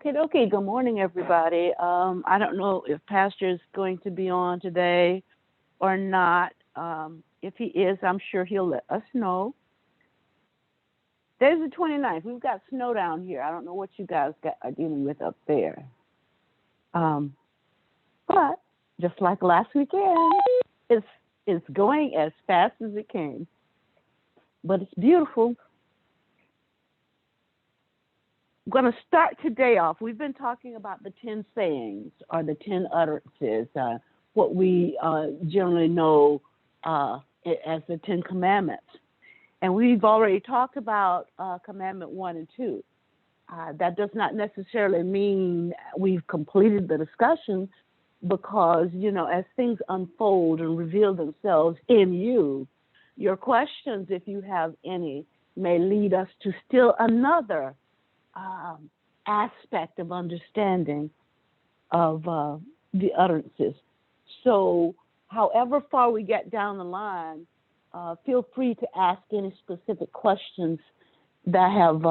Okay. Good morning, everybody. I don't know if Pastor is going to be on today or not. If he is, I'm sure he'll let us know. Today's the 29th. We've got snow down here. I don't know what you guys are dealing with up there. Um, but just like last weekend, it's it's going as fast as it came. But it's beautiful. I'm going to start today off. We've been talking about the 10 sayings or the 10 utterances, what we generally know as the 10 commandments. And we've already talked about commandment 1 and 2. That does not necessarily mean we've completed the discussion because, as things unfold and reveal themselves in you, your questions, if you have any, may lead us to still another aspect of understanding of the utterances. So, however far we get down the line, feel free to ask any specific questions that have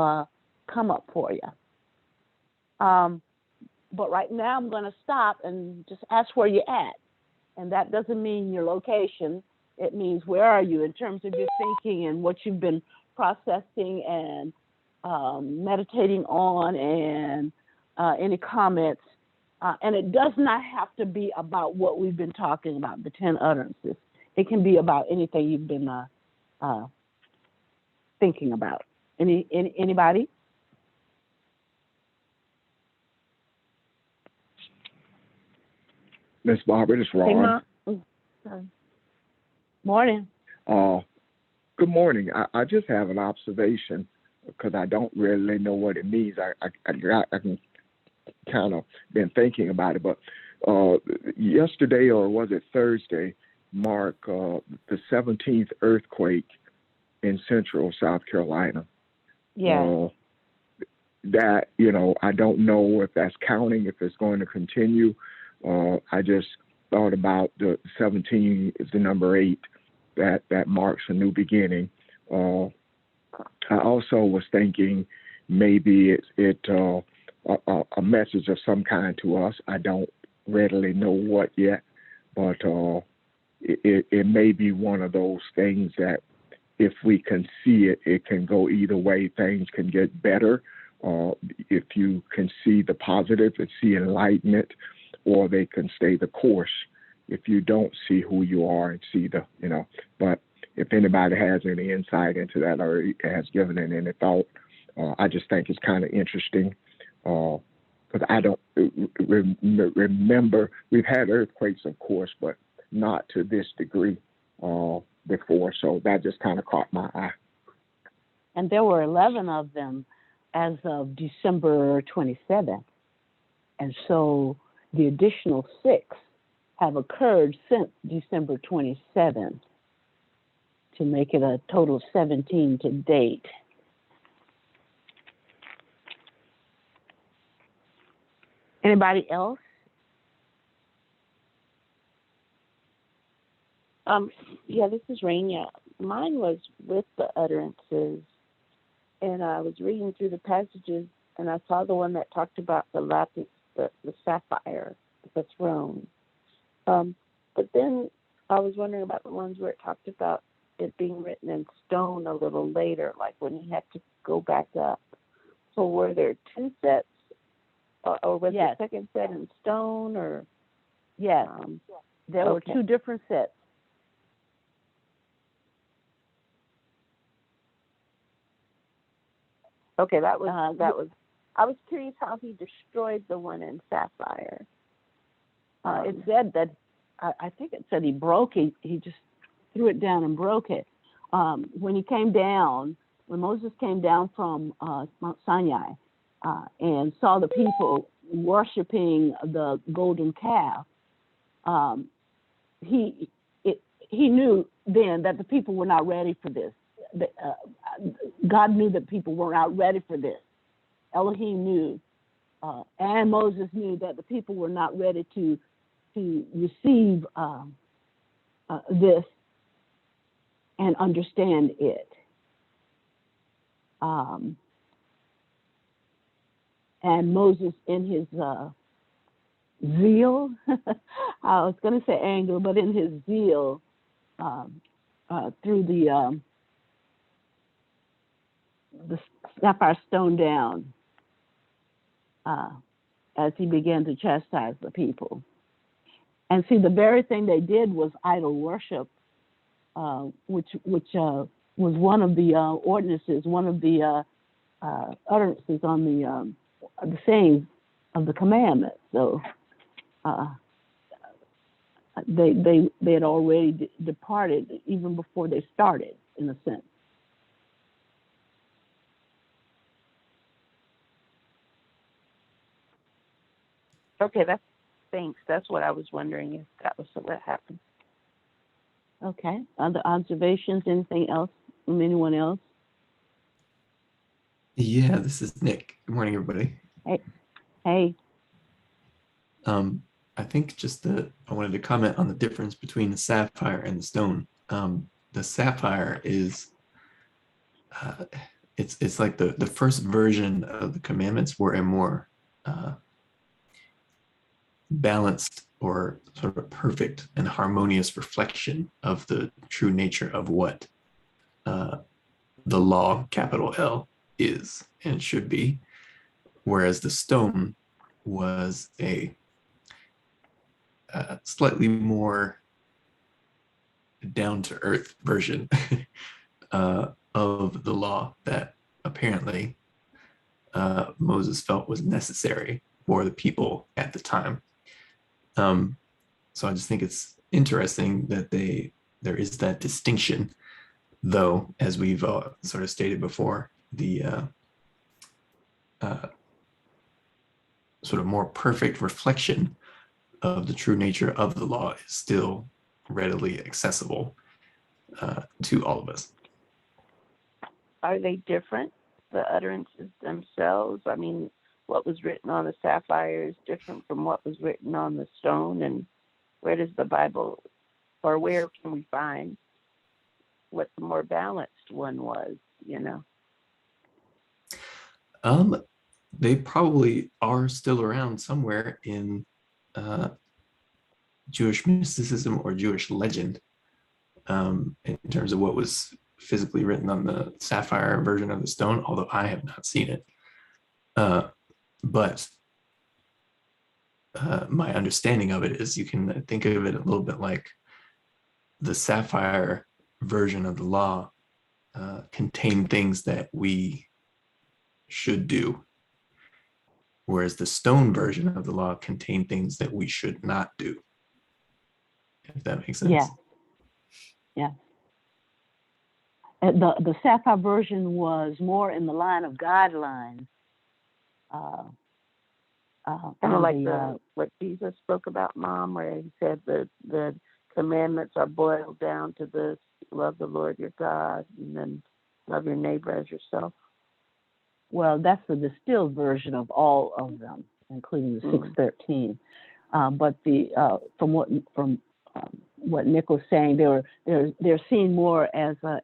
come up for you. But right now, I'm going to stop and just ask where you're at. And that doesn't mean your location. It means where are you in terms of your thinking and what you've been processing and meditating on and any comments. And it does not have to be about what we've been talking about, the 10 utterances. It can be about anything you've been thinking about. Anybody? Miss Barbara, this is Hey, Ron. Sorry. Morning. Uh, Good morning. I just have an observation because I don't really know what it means. I can kind of been thinking about it, but yesterday, or was it Thursday, marked the 17th earthquake in central South Carolina. Yeah. That, I don't know if that's counting, if it's going to continue. I just thought about the 17 is the number 8 that marks a new beginning. I also was thinking maybe it's a message of some kind to us. I don't readily know what yet, but it may be one of those things that if we can see it, it can go either way. Things can get better if you can see the positive and see enlightenment, or they can stay the course if you don't see who you are and see but if anybody has any insight into that or has given it any thought, I just think it's kind of interesting because I don't remember. We've had earthquakes, of course, but not to this degree before. So that just kind of caught my eye. And there were 11 of them as of December 27th. And so the additional 6 have occurred since December 27th to make it a total of 17 to date. Anybody else? Yeah, this is Rainia. Mine was with the utterances, and I was reading through the passages, and I saw the one that talked about the lapis, the sapphire, the throne. But then I was wondering about the ones where it talked about it being written in stone a little later, like when he had to go back up. So were there 2 sets, or was Yes. the second set in stone, or? Yes, there were 2 different sets. Okay, that was. I was curious how he destroyed the one in sapphire. It said that I think it said he broke. He just threw it down and broke it. When he came down, when Moses came down from Mount Sinai and saw the people worshiping the golden calf, he knew then that the people were not ready for this. God knew that people were not ready for this. Elohim knew, and Moses knew that the people were not ready to receive this and understand it. and Moses, in his zeal, I was going to say anger, but in his zeal, threw the sapphire stone down as he began to chastise the people. And see, the very thing they did was idol worship, which was one of the ordinances, one of the utterances on the sayings of the commandments. So they had already departed even before they started, in a sense. Okay, thanks. That's what I was wondering, if that was what happened. Okay. Other observations? Anything else from anyone else? Yeah, this is Nick. Good morning, everybody. Hey. I think I wanted to comment on the difference between the sapphire and the stone. The sapphire is, it's like the first version of the commandments were a more balanced or sort of a perfect and harmonious reflection of the true nature of what the law, capital L, is and should be, whereas the stone was a slightly more down-to-earth version of the law that apparently Moses felt was necessary for the people at the time. So I just think it's interesting that there is that distinction, though, as we've sort of stated before, the sort of more perfect reflection of the true nature of the law is still readily accessible to all of us. Are they different, the utterances themselves? I mean, what was written on the sapphire is different from what was written on the stone, and where does the Bible, or where can we find what the more balanced one was, you know? They probably are still around somewhere in Jewish mysticism or Jewish legend, in terms of what was physically written on the sapphire version of the stone, although I have not seen it. But my understanding of it is you can think of it a little bit like the sapphire version of the law contained things that we should do, whereas the stone version of the law contained things that we should not do. If that makes sense. Yeah. The sapphire version was more in the line of guidelines. Kind of like what Jesus spoke about, Mom, where he said that the commandments are boiled down to this: love the Lord your God, and then love your neighbor as yourself. Well, that's the distilled version of all of them, including the 613. But from what Nick was saying, they're seen more as a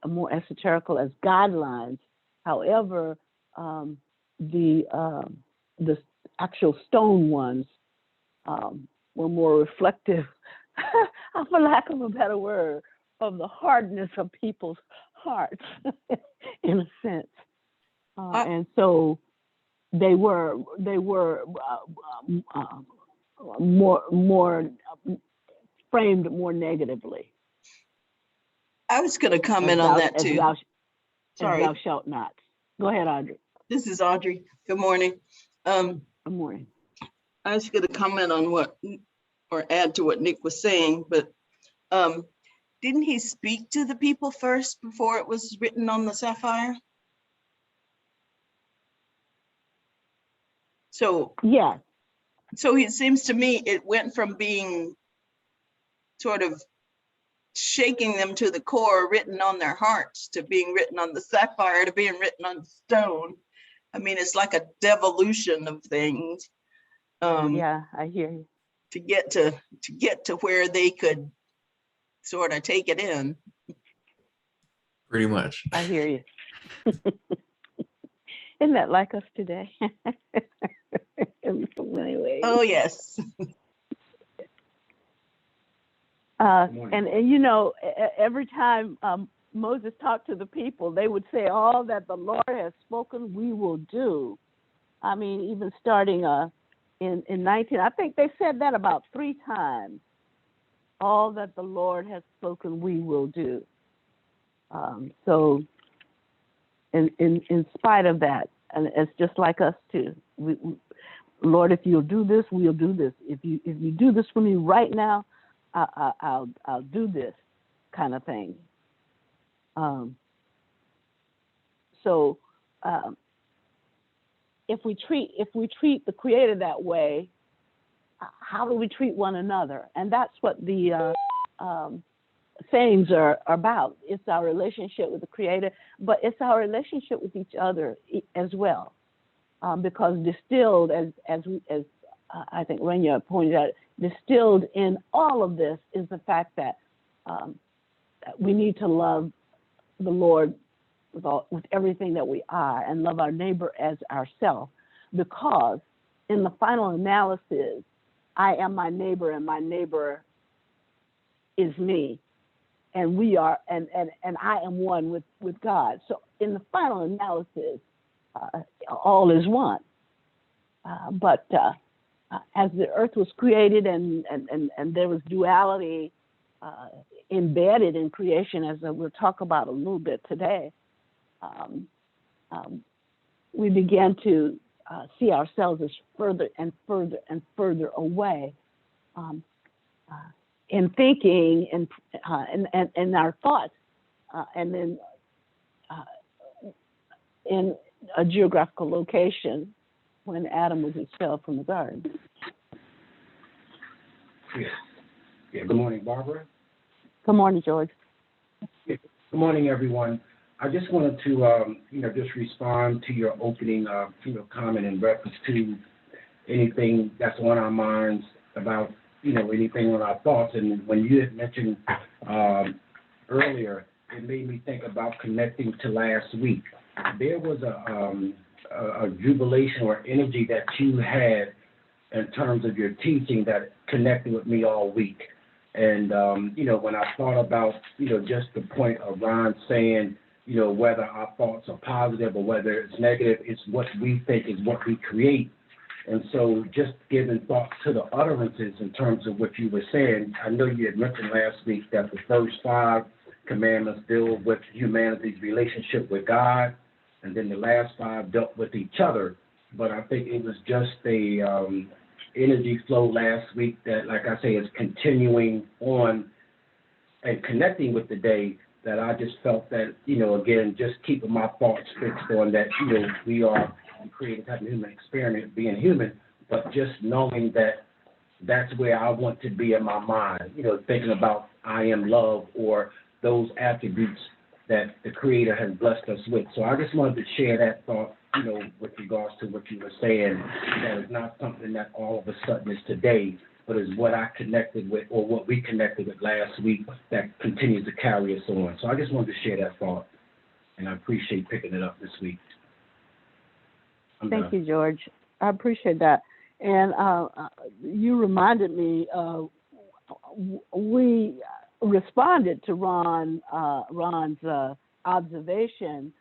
more esoterical, as guidelines. However, the actual stone ones were more reflective, for lack of a better word, of the hardness of people's hearts, in a sense. And so they were more framed more negatively. I was going to comment on that too. Sorry. Thou shalt not. Go ahead, Audrey. This is Audrey. Good morning. Good morning. I was going to comment on or add to what Nick was saying, but didn't he speak to the people first before it was written on the sapphire? So yeah. So it seems to me it went from being sort of shaking them to the core, written on their hearts, to being written on the sapphire, to being written on stone. I mean, it's like a devolution of things. Yeah, I hear you. To get to where they could sort of take it in. Pretty much. I hear you. Isn't that like us today? In so many ways. Oh, yes. And you know, every time Moses talked to the people, they would say, "All that the Lord has spoken, we will do." I mean, even starting in 19, I think they said that about 3 times. All that the Lord has spoken, we will do. So, in spite of that, and it's just like us too. Lord, if you'll do this, we'll do this. If you do this for me right now, I'll do this, kind of thing. So, if we treat the Creator that way, how do we treat one another? And that's what the sayings are about. It's our relationship with the Creator, but it's our relationship with each other as well. Because distilled, as I think Rania pointed out, distilled in all of this is the fact that we need to love the Lord with everything that we are, and love our neighbor as ourselves. Because in the final analysis, I am my neighbor, and my neighbor is me, and we are, and I am one with God. So in the final analysis, all is one. But as the earth was created and there was duality embedded in creation, as we'll talk about a little bit today, we began to see ourselves as further and further and further away in thinking and our thoughts, and then in a geographical location when Adam was expelled from the garden. Yeah. Good morning, Barbara. Good morning, George. Good morning, everyone. I just wanted to, just respond to your opening, comment in reference to anything that's on our minds about, anything on our thoughts. And when you had mentioned earlier, it made me think about connecting to last week. There was a jubilation or energy that you had in terms of your teaching that connected with me all week. And, when I thought about, just the point of Ron saying, whether our thoughts are positive or whether it's negative, it's what we think is what we create. And so just giving thought to the utterances in terms of what you were saying, I know you had mentioned last week that the first 5 commandments deal with humanity's relationship with God, and then the last 5 dealt with each other. But I think it was just a energy flow last week that, like I say, is continuing on and connecting with the day, that I just felt that, again, just keeping my thoughts fixed on that, we are created to have a human experience being human, but just knowing that that's where I want to be in my mind, thinking about I am love or those attributes that the Creator has blessed us with. So I just wanted to share that thought, with regards to what you were saying, that is not something that all of a sudden is today, but is what I connected with, or what we connected with last week, that continues to carry us on. So I just wanted to share that thought, and I appreciate picking it up this week. Thank you, George. I appreciate that. And you reminded me, we responded to Ron's observation,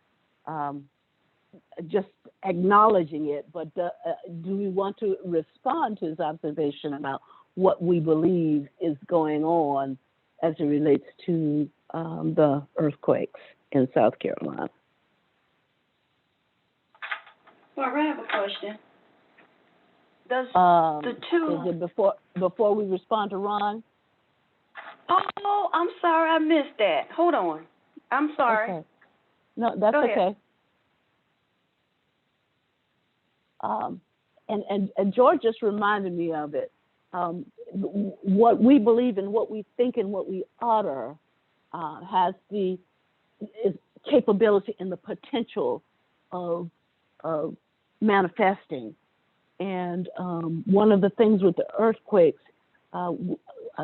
just acknowledging it, but do we want to respond to his observation about what we believe is going on as it relates to the earthquakes in South Carolina? Barbara, I have a question. Does the two... Is it before we respond to Ron? Oh, I'm sorry, I missed that. Hold on. I'm sorry. Okay. No, that's okay. And George just reminded me of it. What we believe and what we think and what we utter has the capability and the potential of manifesting. And one of the things with the earthquakes,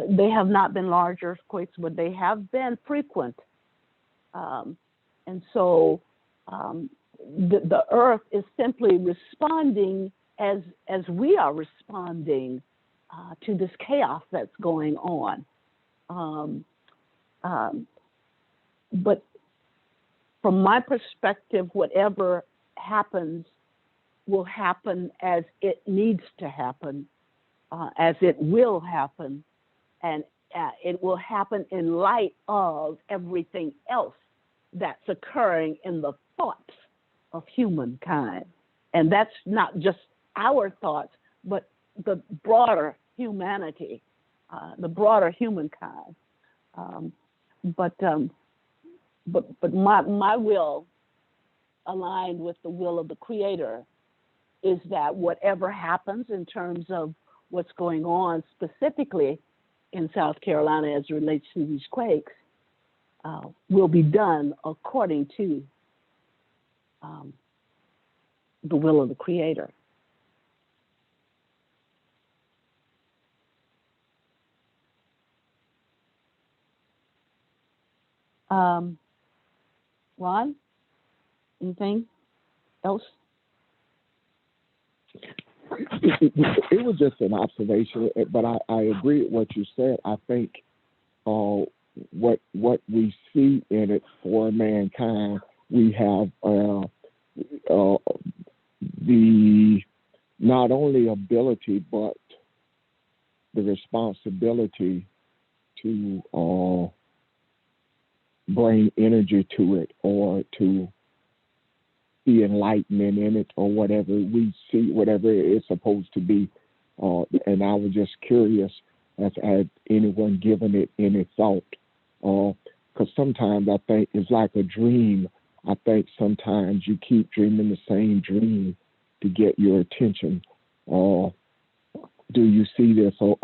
they have not been large earthquakes, but they have been frequent. And so the earth is simply responding as we are responding to this chaos that's going on. But from my perspective, whatever happens will happen as it needs to happen, as it will happen, and it will happen in light of everything else that's occurring in the thoughts of humankind. And that's not just our thoughts, but the broader humanity, the broader humankind. But my will, aligned with the will of the Creator, is that whatever happens in terms of what's going on specifically in South Carolina as it relates to these quakes will be done according to the will of the Creator. Ron, anything else? It was just an observation, but I agree with what you said. I think what we see in it for mankind, we have the not only ability but the responsibility to bring energy to it, or to be enlightenment in it, or whatever we see, whatever it's supposed to be. And I was just curious, as had anyone given it any thought? Because sometimes I think it's like a dream. I think sometimes you keep dreaming the same dream to get your attention. Do you see this, or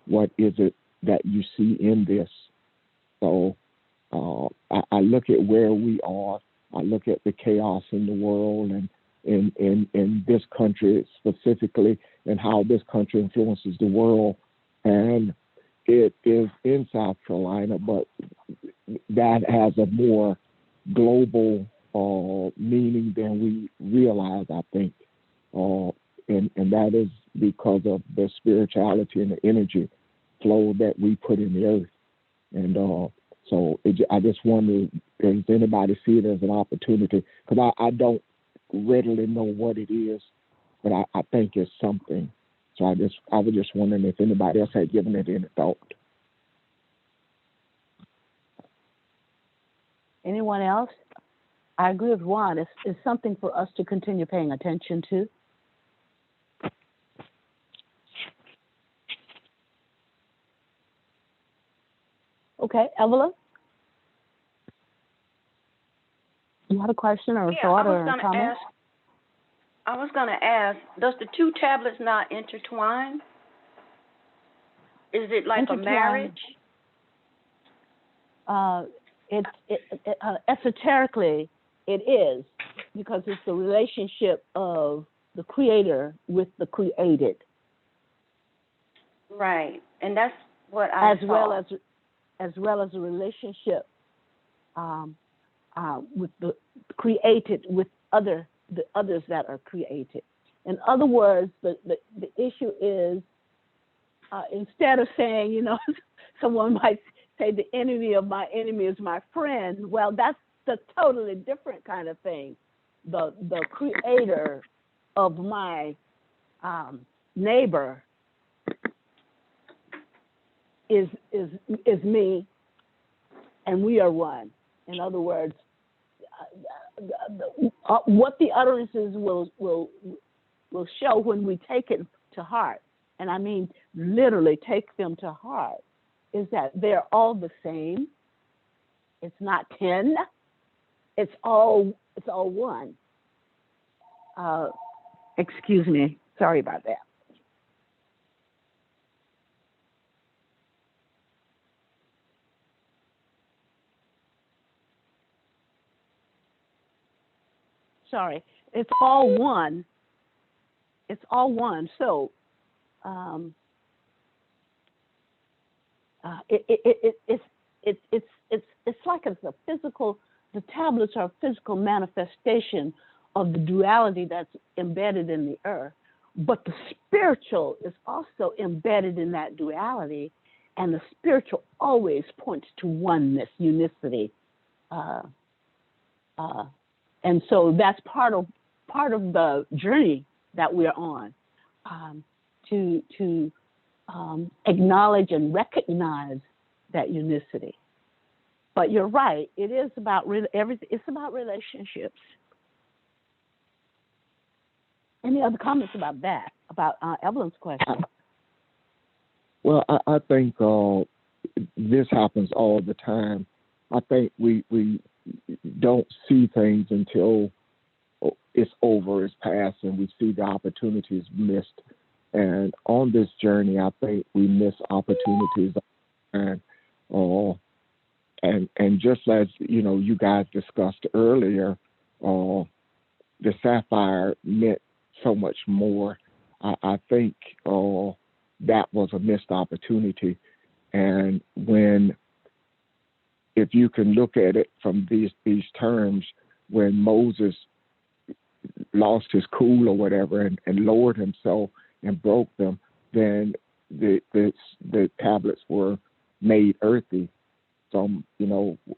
what is it that you see in this? So I look at where we are. I look at the chaos in the world, and in this country specifically, and how this country influences the world. And it is in South Carolina, but that has a more global meaning than we realize, I think. And that is because of the spirituality and the energy flow that we put in the earth. And so I just wonder, does anybody see it as an opportunity? Because I don't readily know what it is, but I think it's something. So I was just wondering if anybody else had given it any thought. Anyone else? I agree with Juan. It's something for us to continue paying attention to. Okay, Evelyn? You had a question or a thought or a comment? I was going to ask, does the two tablets not intertwine? Is it like a marriage? Esoterically, it is, because it's the relationship of the Creator with the created. Right, and that's what I saw. As well as a relationship with the created, with the others that are created. In other words, the issue is, instead of saying, someone might say the enemy of my enemy is my friend. Well, that's a totally different kind of thing. The creator of my neighbor is me, and we are one. In other words, what the utterances will show when we take it to heart, and I mean literally take them to heart, is that they're all the same. It's not 10. It's all one. Excuse me. Sorry about that. Sorry. It's all one. It's all one. So it's like it's a physical the tablets are a physical manifestation of the duality that's embedded in the earth, but the spiritual is also embedded in that duality, and the spiritual always points to oneness, unicity. And so that's part of the journey that we're on, to acknowledge and recognize that unicity. But you're right; it is about everything. It's about relationships. Any other comments about that? About Evelyn's question? Well, I think this happens all the time. I think we don't see things until it's over, it's past, and we see the opportunities missed. And on this journey, I think we miss opportunities. And just as you guys discussed earlier, the sapphire meant so much more. I think that was a missed opportunity. And if you can look at it from these terms, when Moses lost his cool or whatever and lowered himself and broke them, then the tablets were made earthy. So,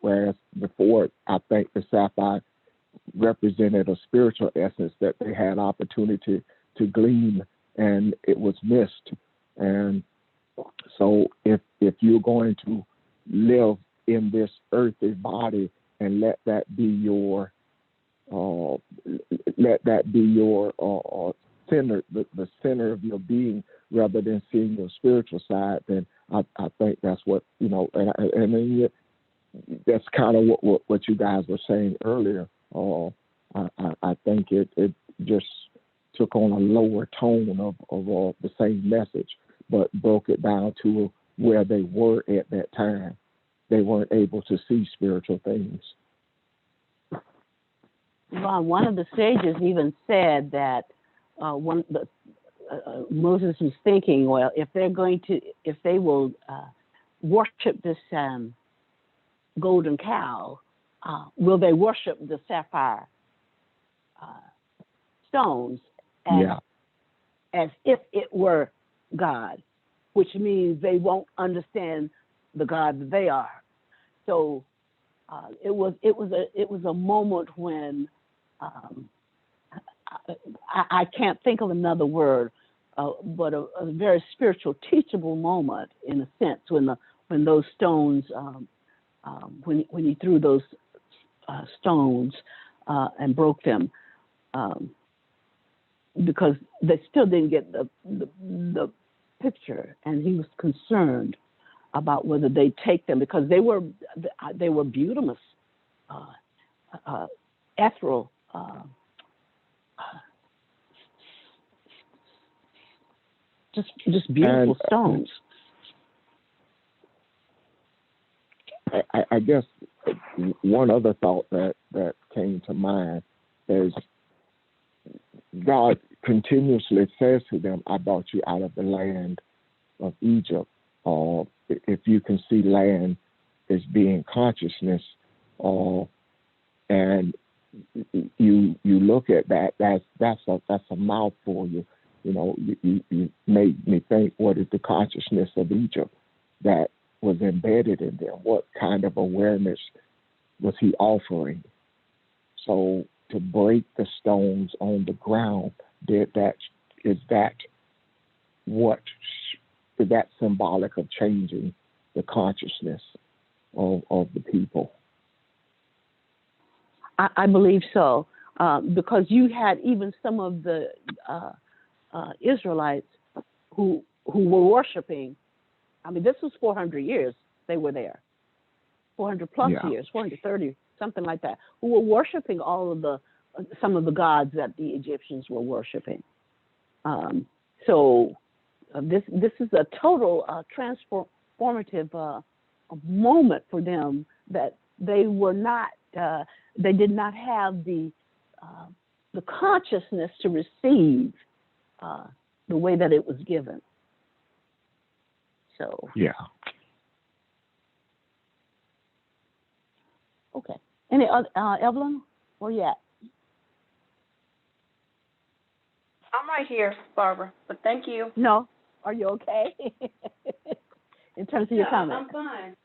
whereas before, I think the sapphire represented a spiritual essence that they had opportunity to glean, and it was missed. And so if you're going to live in this earthly body and let that be your center, the center of your being, rather than seeing your spiritual side, then I think that's what, and then that's kind of what you guys were saying earlier. I think it just took on a lower tone of the same message, but broke it down to where they were at that time. They weren't able to see spiritual things. Ron, one of the sages even said that Moses was thinking, well, if they will worship this golden cow, will they worship the sapphire stones as if it were God, which means they won't understand the God that they are. So it was a moment when I can't think of another word, but a very spiritual, teachable moment in a sense when those stones, when he threw those stones and broke them, because they still didn't get the picture, and he was concerned about whether they take them, because they were beautimous, ethereal, just beautiful stones. I guess one other thought that came to mind is God continuously says to them, I brought you out of the land of Egypt. If you can see land as being consciousness, and you look at that, that's a mouthful. You made me think, what is the consciousness of Egypt that was embedded in them? What kind of awareness was he offering? So to break the stones on the ground, is that symbolic of changing the consciousness of the people? I believe so, because you had even some of the Israelites who were worshiping. I mean, this was 400 years they were there, 400 plus years, 430, something like that, who were worshiping some of the gods that the Egyptians were worshiping. So this is a total transformative moment for them, that they were not, they did not have the consciousness to receive the way that it was given. So yeah. Okay. Any other, Evelyn? Where you at? I'm right here, Barbara, but thank you. No. Are you okay? In terms of your Yeah, comment? I'm fine.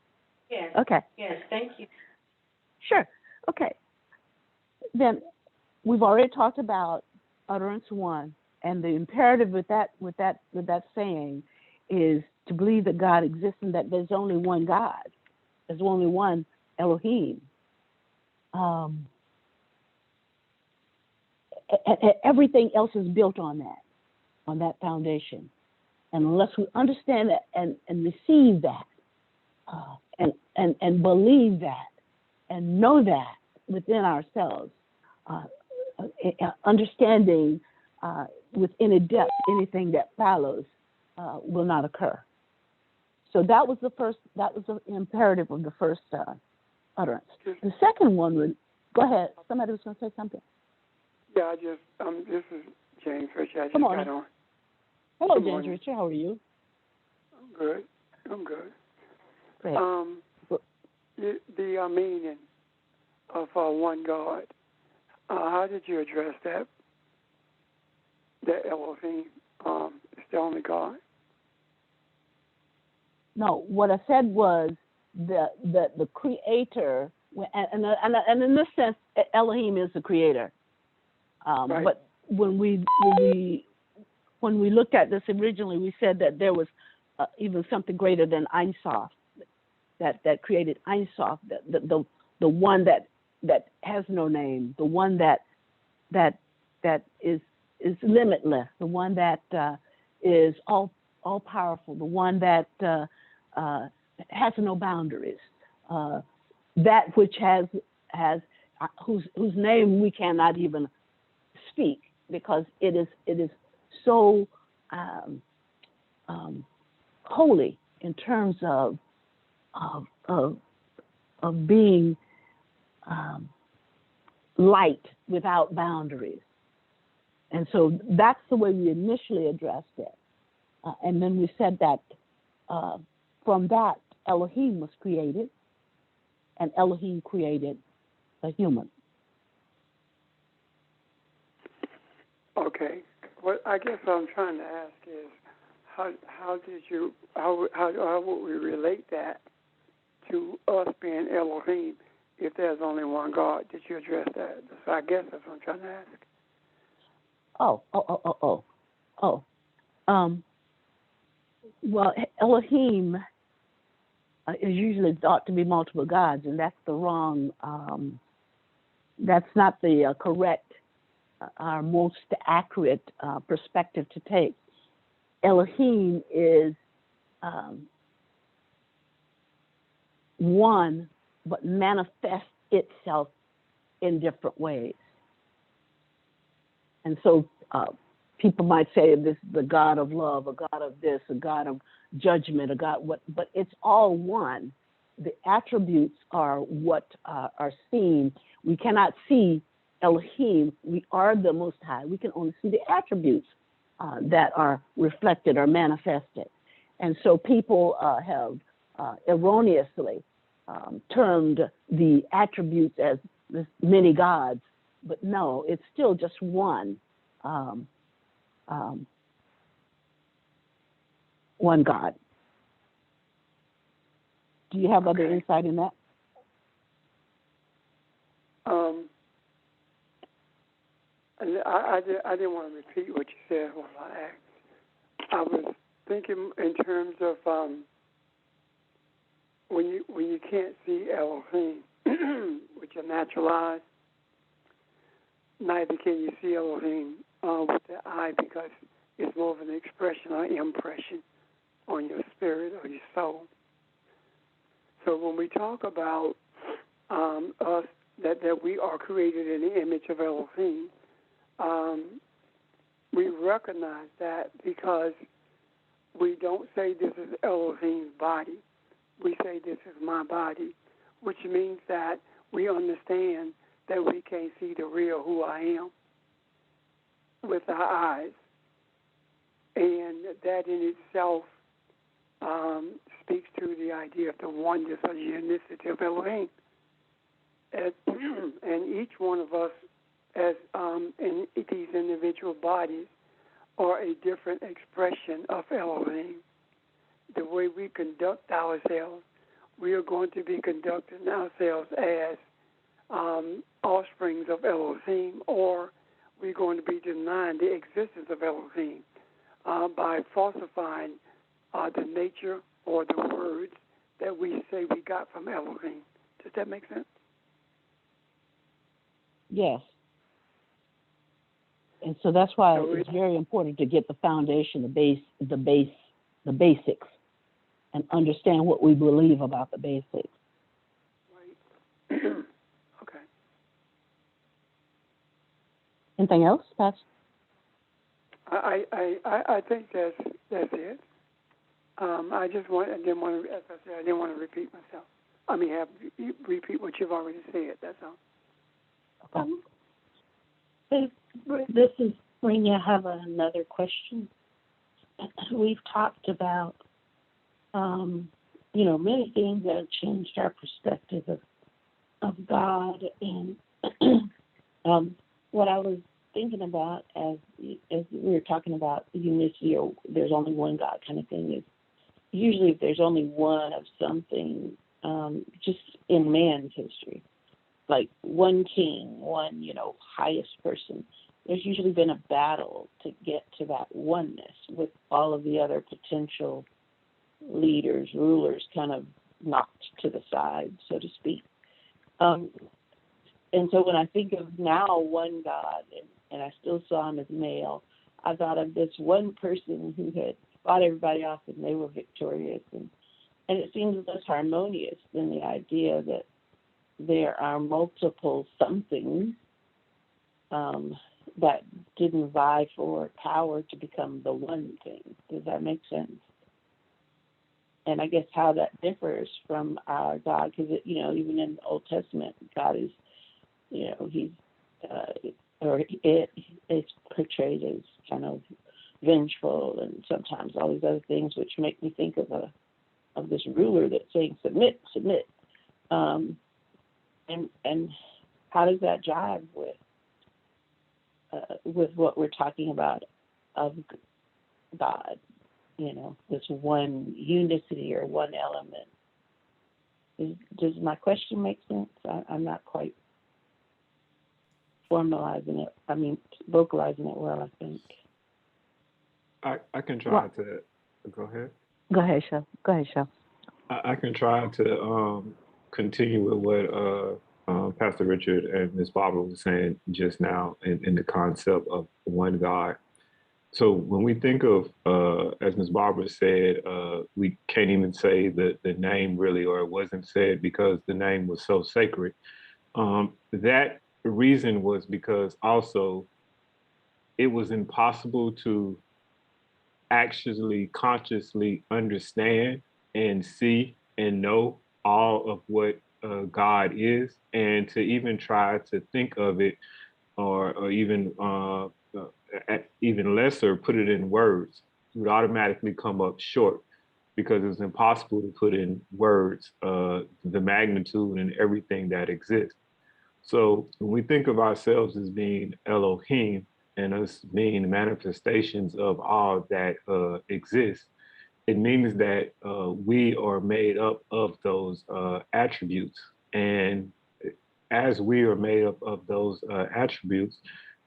Yes, Okay. yes, thank you. Sure. Okay. Then we've already talked about utterance one, and the imperative with that saying is to believe that God exists and that there's only one God. There's only one Elohim. Everything else is built on that foundation. And unless we understand that and receive that, and believe that, and know that within ourselves, understanding with any depth anything that follows will not occur. So that was the imperative of the first utterance. The second one would, go ahead, somebody was going to say something. Yeah, this is James Richard. I just Come on. got on. Hello, Good James morning. Richard, how are you? I'm good. Great. The meaning of one God, how did you address that? That Elohim is the only God? No, what I said was the creator, and in this sense, Elohim is the creator. Right. But when we looked at this originally, we said that there was even something greater than Ein Sof that created Ein Sof, the one that has no name, the one that is limitless, the one that is all powerful, the one that has no boundaries, that which has whose name we cannot even speak because it is so holy in terms of being light without boundaries. And so that's the way we initially addressed it. And then we said that from that, Elohim was created, and Elohim created a human. Okay. What I guess what I'm trying to ask is, how would we relate that to us being Elohim if there's only one God? Did you address that? So I guess that's what I'm trying to ask. Well, Elohim is usually thought to be multiple gods, and that's the wrong. That's not the correct, our most accurate perspective to take. Elohim is one, but manifests itself in different ways. And so people might say this is the God of love, a God of this, a God of judgment, a God what, but it's all one. The attributes are what are seen. We cannot see Elohim. We are the Most High. We can only see the attributes that are reflected or manifested. And so people have erroneously termed the attributes as many gods, but no, it's still just one. One God. Do you have other insight in that? I didn't want to repeat what you said when I asked. I was thinking in terms of when you can't see Elohim with your natural eyes, neither can you see Elohim with the eye because it's more of an expression or impression on your spirit or your soul. So when we talk about us, that we are created in the image of Elohim, we recognize that because we don't say this is Elohim's body. We say this is my body, which means that we understand that we can't see the real who I am with our eyes. And that in itself speaks to the idea of the oneness or the unicity of Elohim. and each one of us, as in these individual bodies, are a different expression of Elohim. The way we conduct ourselves, we are going to be conducting ourselves as offsprings of Elohim, or we're going to be denying the existence of Elohim by falsifying the nature or the words that we say we got from Elohim. Does that make sense? Yes. And so that's why So it's very important to get the foundation, the basics, and understand what we believe about the basics. Right. Okay. Anything else, Pastor? I think that's it. I didn't want to, as I said, I didn't want to repeat myself. I mean, have you repeat what you've already said. That's all. This is Renia. I have another question. We've talked about, many things that have changed our perspective of God, and what I was thinking about as we were talking about unity, or there's only one God kind of thing, is usually if there's only one of something, just in man's history, like one king, one, highest person, there's usually been a battle to get to that oneness with all of the other potential leaders, rulers kind of knocked to the side, so to speak. And so when I think of now one God, and I still saw him as male, I thought of this one person who had fought everybody off and they were victorious. And it seems less harmonious than the idea that there are multiple somethings that didn't vie for power to become the one thing. Does that make sense? And I guess how that differs from our God, because, even in the Old Testament, God is, he's, it is portrayed as kind of vengeful and sometimes all these other things, which make me think of this ruler that's saying, submit. And how does that jive with what we're talking about of God? This one unicity or one element. Does my question make sense? I'm not quite vocalizing it well, I think. I can try to go ahead. Go ahead, Shel. I can try to continue with what Pastor Richard and Ms. Barbara was saying just now in the concept of one God. So when we think of, as Ms. Barbara said, we can't even say the name really, or it wasn't said because the name was so sacred. That reason was because also it was impossible to actually consciously understand and see and know all of what God is, and to even try to think of it or even lesser, put it in words, would automatically come up short because it's impossible to put in words the magnitude and everything that exists. So when we think of ourselves as being Elohim and us being manifestations of all that exists, it means that we are made up of those attributes. And as we are made up of those attributes,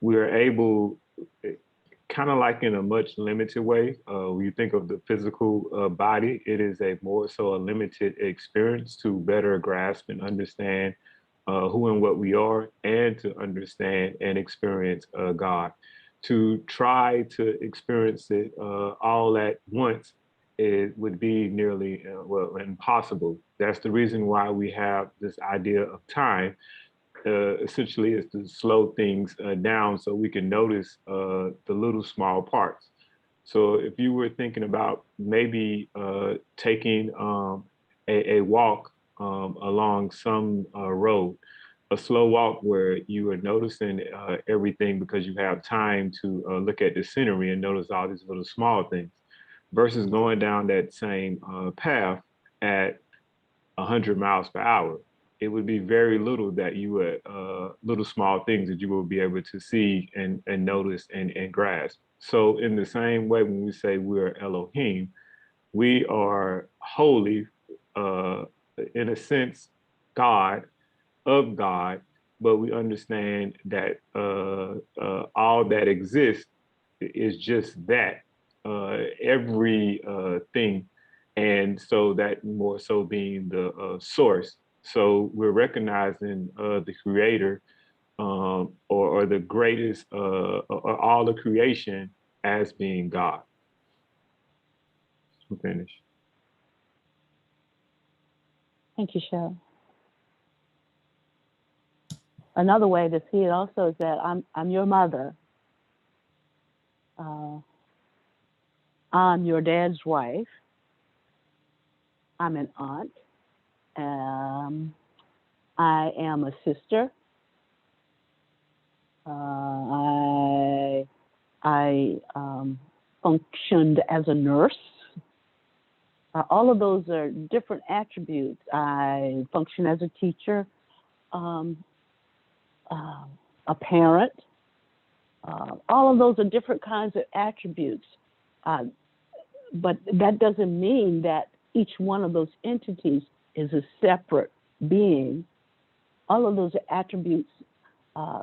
we are able, kind of like in a much limited way, when you think of the physical body, it is a more so a limited experience to better grasp and understand who and what we are, and to understand and experience God. To try to experience it all at once, it would be nearly, impossible. That's the reason why we have this idea of time. Essentially is to slow things down so we can notice the little small parts. So if you were thinking about maybe taking a walk along some road, a slow walk where you are noticing everything because you have time to look at the scenery and notice all these little small things, versus going down that same path at 100 miles per hour. it would be very little that you would, little small things that you will be able to see and notice and grasp. So in the same way, when we say we're Elohim, we are holy, in a sense, God, of God, but we understand that all that exists is just that, every thing. And so that more so being the source. So we're recognizing the creator, or the greatest, or all the creation as being God. I'm finished. Thank you, Cheryl. Another way to see it also is that I'm your mother. I'm your dad's wife. I'm an aunt. I am a sister. I functioned as a nurse. All of those are different attributes. I function as a teacher, a parent. All of those are different kinds of attributes. But that doesn't mean that each one of those entities is a separate being. All of those are attributes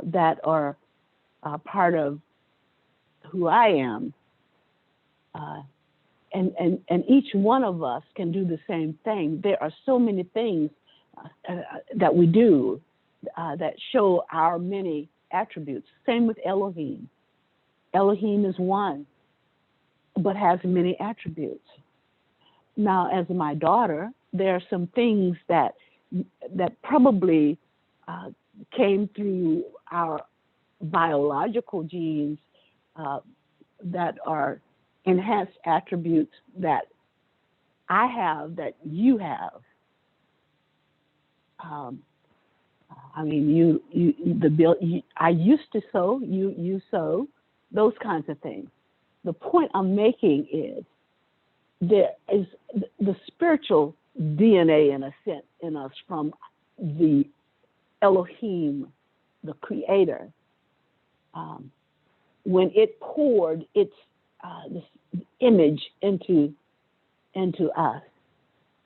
that are part of who I am. And each one of us can do the same thing. There are so many things that we do that show our many attributes. Same with Elohim. Elohim is one, but has many attributes. Now, as my daughter, there are some things that probably came through our biological genes that are enhanced attributes that I have, that you have. I mean, I used to sew, you sew, those kinds of things. The point I'm making is there is the spiritual DNA, in a sense, in us from the Elohim, the Creator. When it poured its this image into us,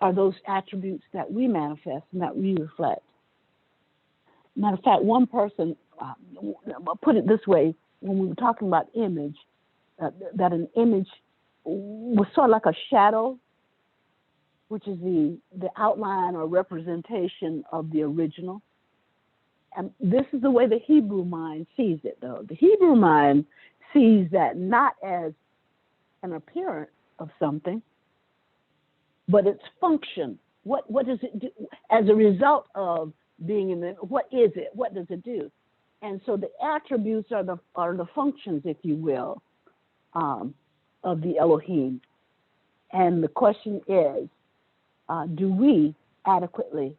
are those attributes that we manifest and that we reflect. Matter of fact, one person, I'll put it this way, when we were talking about image, that an image was sort of like a shadow, which is the outline or representation of the original. And this is the way the Hebrew mind sees it, though. The Hebrew mind sees that not as an appearance of something, but its function. What does it do as a result of being in the? What is it? What does it do? And so the attributes are the functions, if you will, of the Elohim. And the question is, do we accurately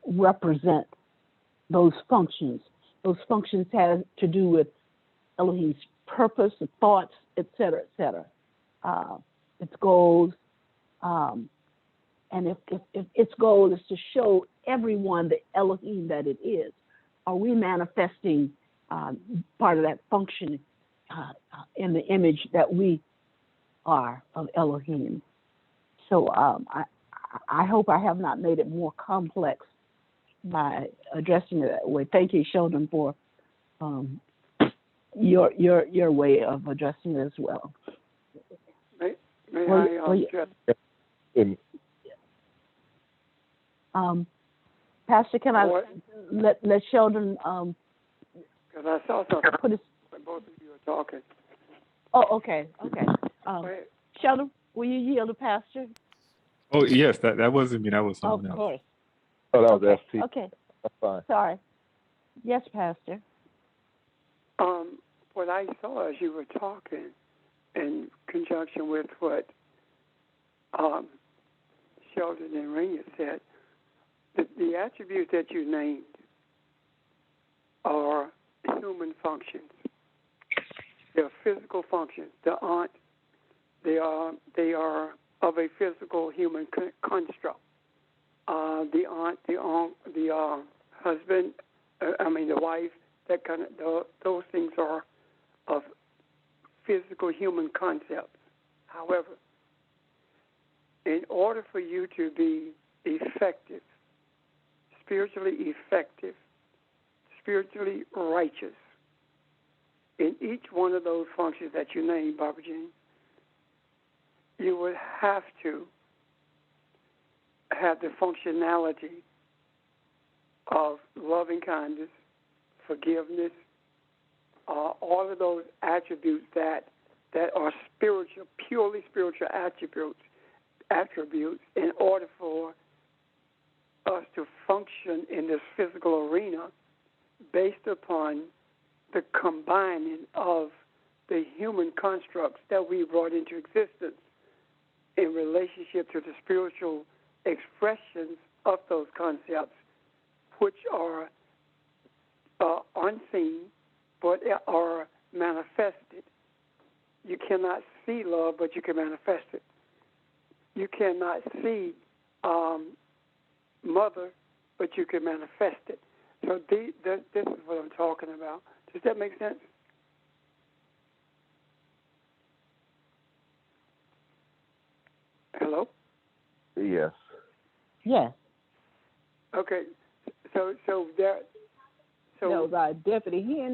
represent those functions? Those functions have to do with Elohim's purpose, the thoughts, et cetera, its goals. And if its goal is to show everyone the Elohim that it is, are we manifesting part of that function in the image that we are of Elohim? So I hope I have not made it more complex by addressing it that way. Thank you, Sheldon, for your way of addressing it as well. May I just... Pastor, can I let Sheldon? Because I saw something when both of you are talking. Oh, okay. Sheldon, will you yield to Pastor? Oh, yes, that wasn't me. That was someone else. Of course. Oh, that was FT. Okay. That's fine. Sorry. Yes, Pastor. What I saw as you were talking, in conjunction with what Sheldon and Raina said, the attributes that you named are human functions. They're physical functions. They are of a physical human construct. the aunt, the husband, the wife, that kind of, those things are of physical human concepts. However, in order for you to be effective, spiritually righteous, in each one of those functions that you named, Barbara Jean, you would have to have the functionality of loving kindness, forgiveness, all of those attributes that are spiritual, purely spiritual attributes in order for us to function in this physical arena based upon the combining of the human constructs that we brought into existence in relationship to the spiritual expressions of those concepts, which are unseen but are manifested. You cannot see love, but you can manifest it. You cannot see mother, but you can manifest it. So this is what I'm talking about. Does that make sense? Hello? Yes. Yes. Okay. So Deputy here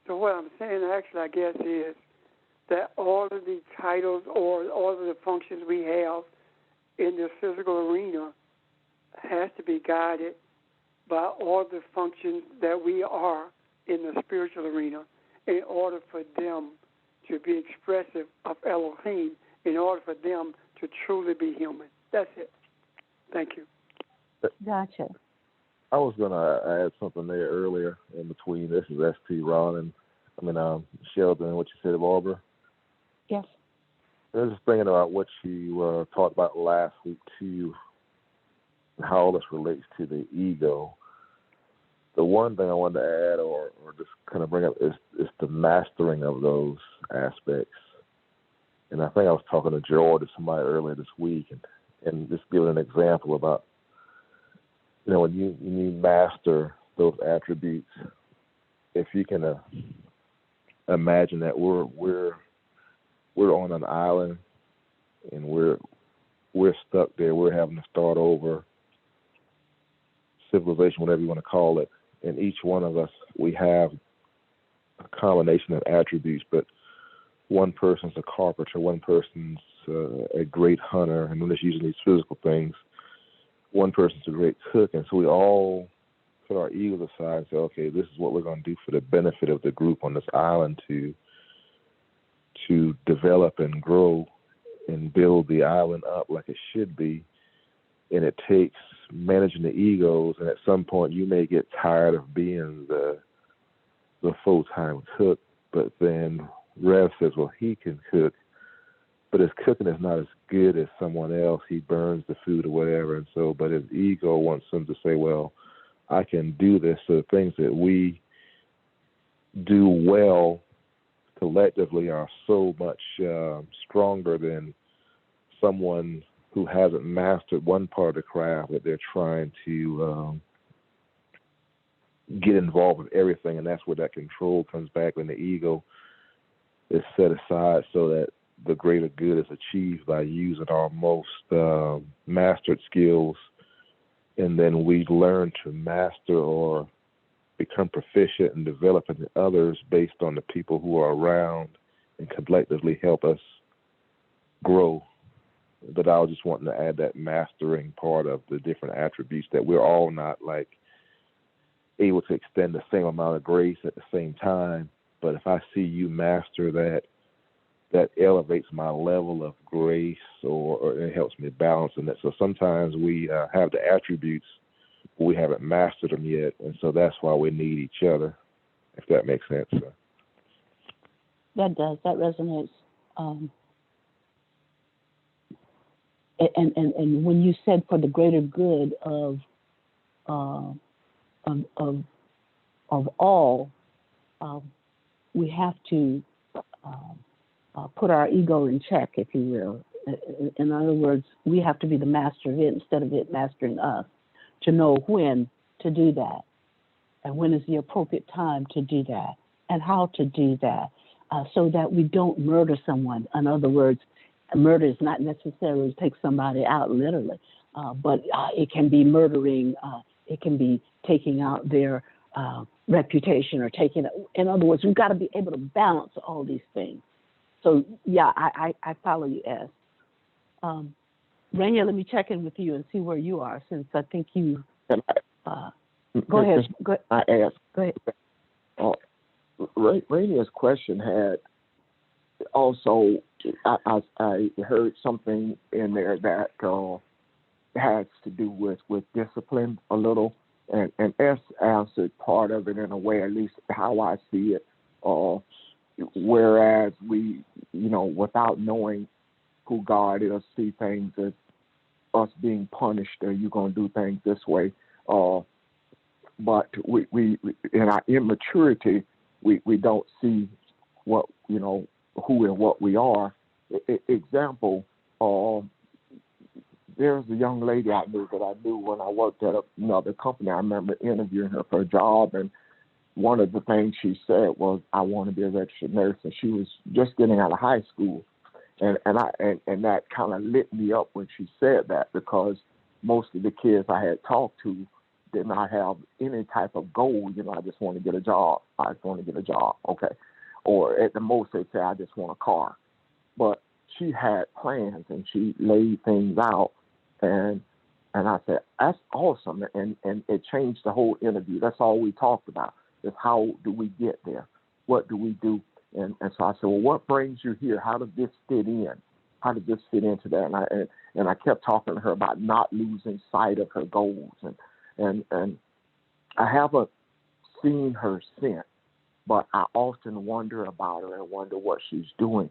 So what I'm saying actually, I guess, is that all of the titles or all of the functions we have in the physical arena has to be guided by all the functions that we are in the spiritual arena in order for them to be expressive of Elohim, in order for them to truly be human. That's it. Thank you. Gotcha. I was going to add something there earlier in between. This is S.T. Ron and Sheldon and what you said, Barbara. Yes. I was just thinking about what you talked about last week, too, and how all this relates to the ego. The one thing I wanted to add or just kind of bring up is the mastering of those aspects. And I think I was talking to George or somebody earlier this week and just giving an example about, when you master those attributes, if you can imagine that we're on an island and we're stuck there, we're having to start over, civilization, whatever you want to call it, and each one of us, we have a combination of attributes, but one person's a carpenter, one person's a great hunter, and we're just using these physical things. One person's a great cook, and so we all put our egos aside and say, okay, this is what we're going to do for the benefit of the group on this island to develop and grow and build the island up like it should be. And it takes managing the egos, and at some point you may get tired of being the full-time cook, but then Rev says, well, he can cook, but his cooking is not as good as someone else. He burns the food or whatever, and so, but his ego wants him to say, well, I can do this. So the things that we do well collectively are so much stronger than someone who hasn't mastered one part of the craft that they're trying to get involved with everything, and that's where that control comes back when the ego is set aside so that the greater good is achieved by using our most mastered skills, and then we learn to master or become proficient in developing the others based on the people who are around and collectively help us grow. But I was just wanting to add that mastering part of the different attributes, that we're all not like able to extend the same amount of grace at the same time. But if I see you master that elevates my level of grace or it helps me balance in it. So sometimes we have the attributes, but we haven't mastered them yet. And so that's why we need each other, if that makes sense. That does. That resonates. And when you said for the greater good of all, we have to put our ego in check, if you will. In other words, we have to be the master of it instead of it mastering us, to know when to do that and when is the appropriate time to do that and how to do that, so that we don't murder someone. In other words, murder is not necessarily to take somebody out literally, but it can be murdering, it can be taking out their reputation or taking, in other words, we've got to be able to balance all these things. So yeah, I follow you, S. Rainier, let me check in with you and see where you are, since I think you, go ahead. I asked. Go ahead. Rainier's question had also, I heard something in there that has to do with discipline a little, and S answered part of it in a way, at least how I see it. Whereas we, without knowing who God is, see things as us being punished, or you're going to do things this way. But we in our immaturity, we don't see what, who and what we are. Example, there's a young lady I knew when I worked at another company. I remember interviewing her for a job, and one of the things she said was, I want to be a registered nurse, and she was just getting out of high school. And that kind of lit me up when she said that, because most of the kids I had talked to did not have any type of goal. I just want to get a job. I just want to get a job. Okay. Or at the most they say, I just want a car. But she had plans and she laid things out. And I said, that's awesome. And it changed the whole interview. That's all we talked about, is how do we get there? What do we do? And so I said, well, what brings you here? How does this fit in? How does this fit into that? And I kept talking to her about not losing sight of her goals. And I haven't seen her since, but I often wonder about her and wonder what she's doing,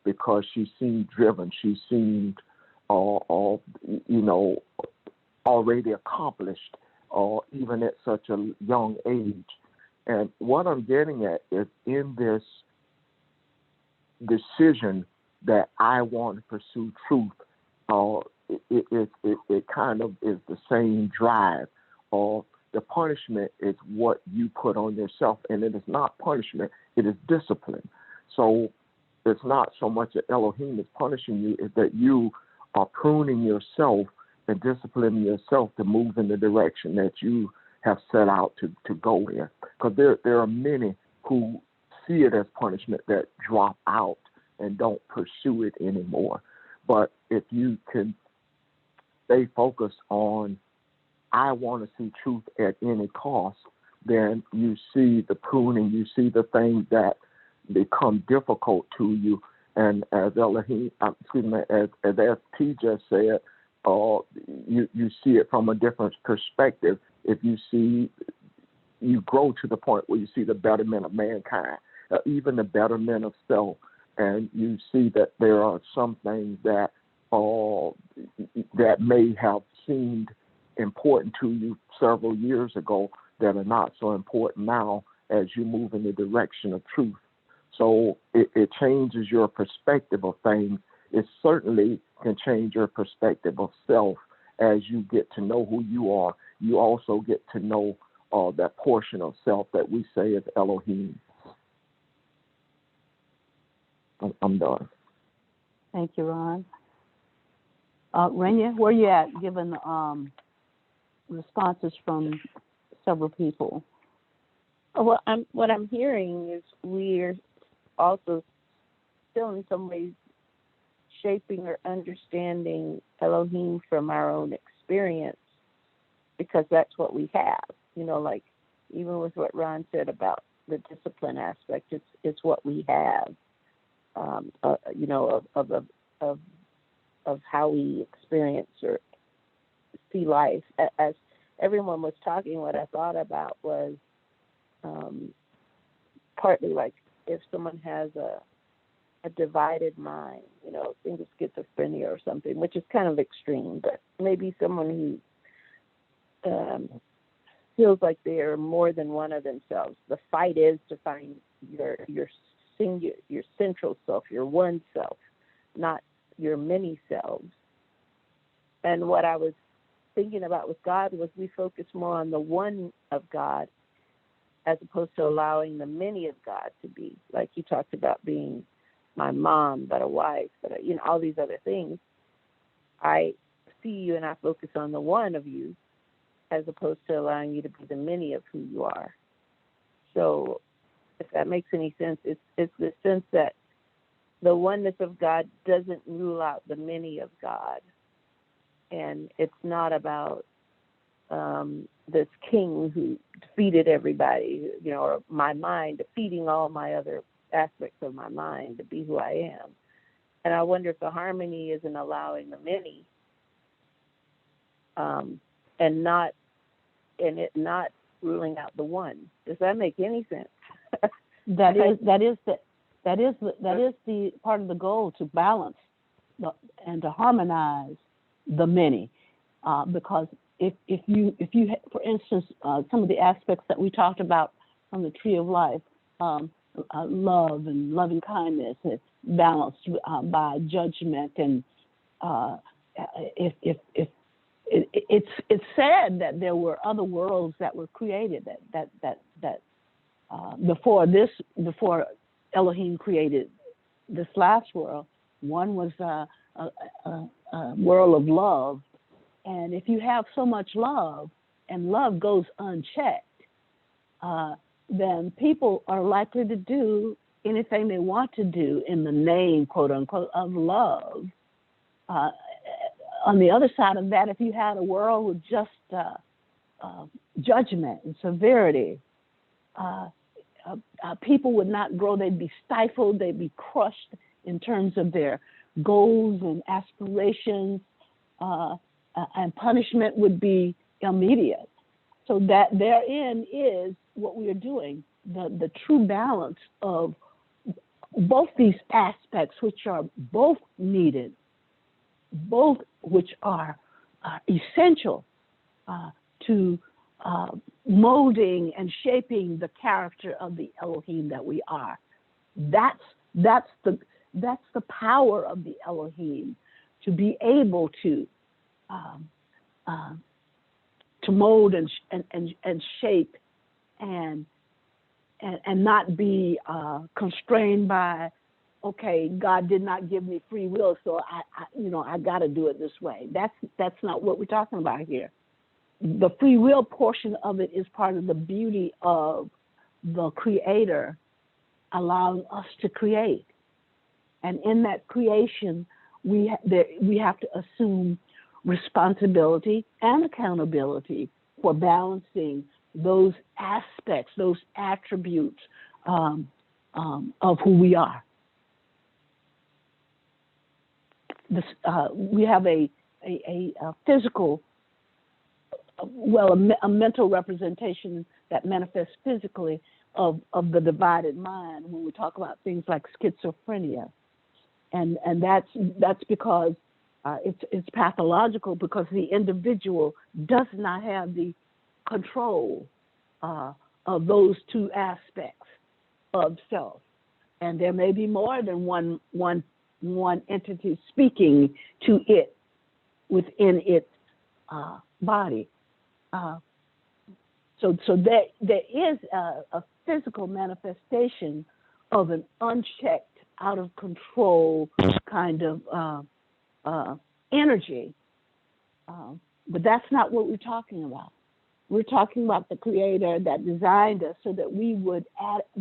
because she seemed driven. She seemed, already accomplished, even at such a young age. And what I'm getting at is, in this decision that I want to pursue truth, it kind of is the same drive. The punishment is what you put on yourself, and it is not punishment, it is discipline. So it's not so much that Elohim is punishing you, it's that you are pruning yourself and disciplining yourself to move in the direction that you have set out to go in. Because there are many who see it as punishment that drop out and don't pursue it anymore. But if you can stay focused on, I want to see truth at any cost, then you see the pruning, you see the things that become difficult to you. And as Elohim, as FT just said, you see it from a different perspective. If you grow to the point where you see the betterment of mankind, even the betterment of self, and you see that there are some things that may have seemed important to you several years ago that are not so important now as you move in the direction of truth. So it changes your perspective of things. It certainly can change your perspective of self as you get to know who you are. You also get to know that portion of self that we say is Elohim. I'm done. Thank you, Ron. Rainier, where are you at, given responses from several people? Well, what I'm hearing is we're also still in some ways shaping or understanding Elohim from our own experience, because that's what we have. Like even with what Ron said about the discipline aspect, it's what we have. Of how we experience or see life. As everyone was talking, what I thought about was partly like if someone has a divided mind, think of schizophrenia or something, which is kind of extreme, but maybe someone who feels like they are more than one of themselves. The fight is to find your central self, your one self, not your many selves. And what I was thinking about with God was we focus more on the one of God as opposed to allowing the many of God to be. Like you talked about being my mom, but a wife, but all these other things. I see you and I focus on the one of you as opposed to allowing you to be the many of who you are. So if that makes any sense, it's the sense that the oneness of God doesn't rule out the many of God. And it's not about this king who defeated everybody, or my mind defeating all my other aspects of my mind to be who I am. And I wonder if the harmony isn't allowing the many, and it not ruling out the one. Does that make any sense? That is the part of the goal, to balance and to harmonize the many, because if you for instance, some of the aspects that we talked about from the Tree of Life, love and loving kindness, balanced by judgment, and if it's said that there were other worlds that were created that before Elohim created this last world. One was a world of love, and if you have so much love and love goes unchecked, then people are likely to do anything they want to do in the name, quote unquote, of love. On the other side of that, if you had a world with just judgment and severity, people would not grow. They'd be stifled. They'd be crushed in terms of their goals and aspirations, and punishment would be immediate. So that therein is what we are doing, the true balance of both these aspects, which are both needed, both which are essential to molding and shaping the character of the Elohim that we are. That's the power of the Elohim, to be able to mold and shape and not be constrained by, okay, God did not give me free will, so I got to do it this way. That's not what we're talking about here. The free will portion of it is part of the beauty of the Creator allowing us to create. And in that creation, we have to assume responsibility and accountability for balancing those aspects, those attributes of who we are. We have a physical, a mental representation that manifests physically of the divided mind when we talk about things like schizophrenia, and that's because it's pathological, because the individual does not have the control of those two aspects of self, and there may be more than one entity speaking to it within its body. So there is a physical manifestation of an unchecked, out of control kind of energy, but that's not what we're talking about. We're talking about the Creator that designed us so that we would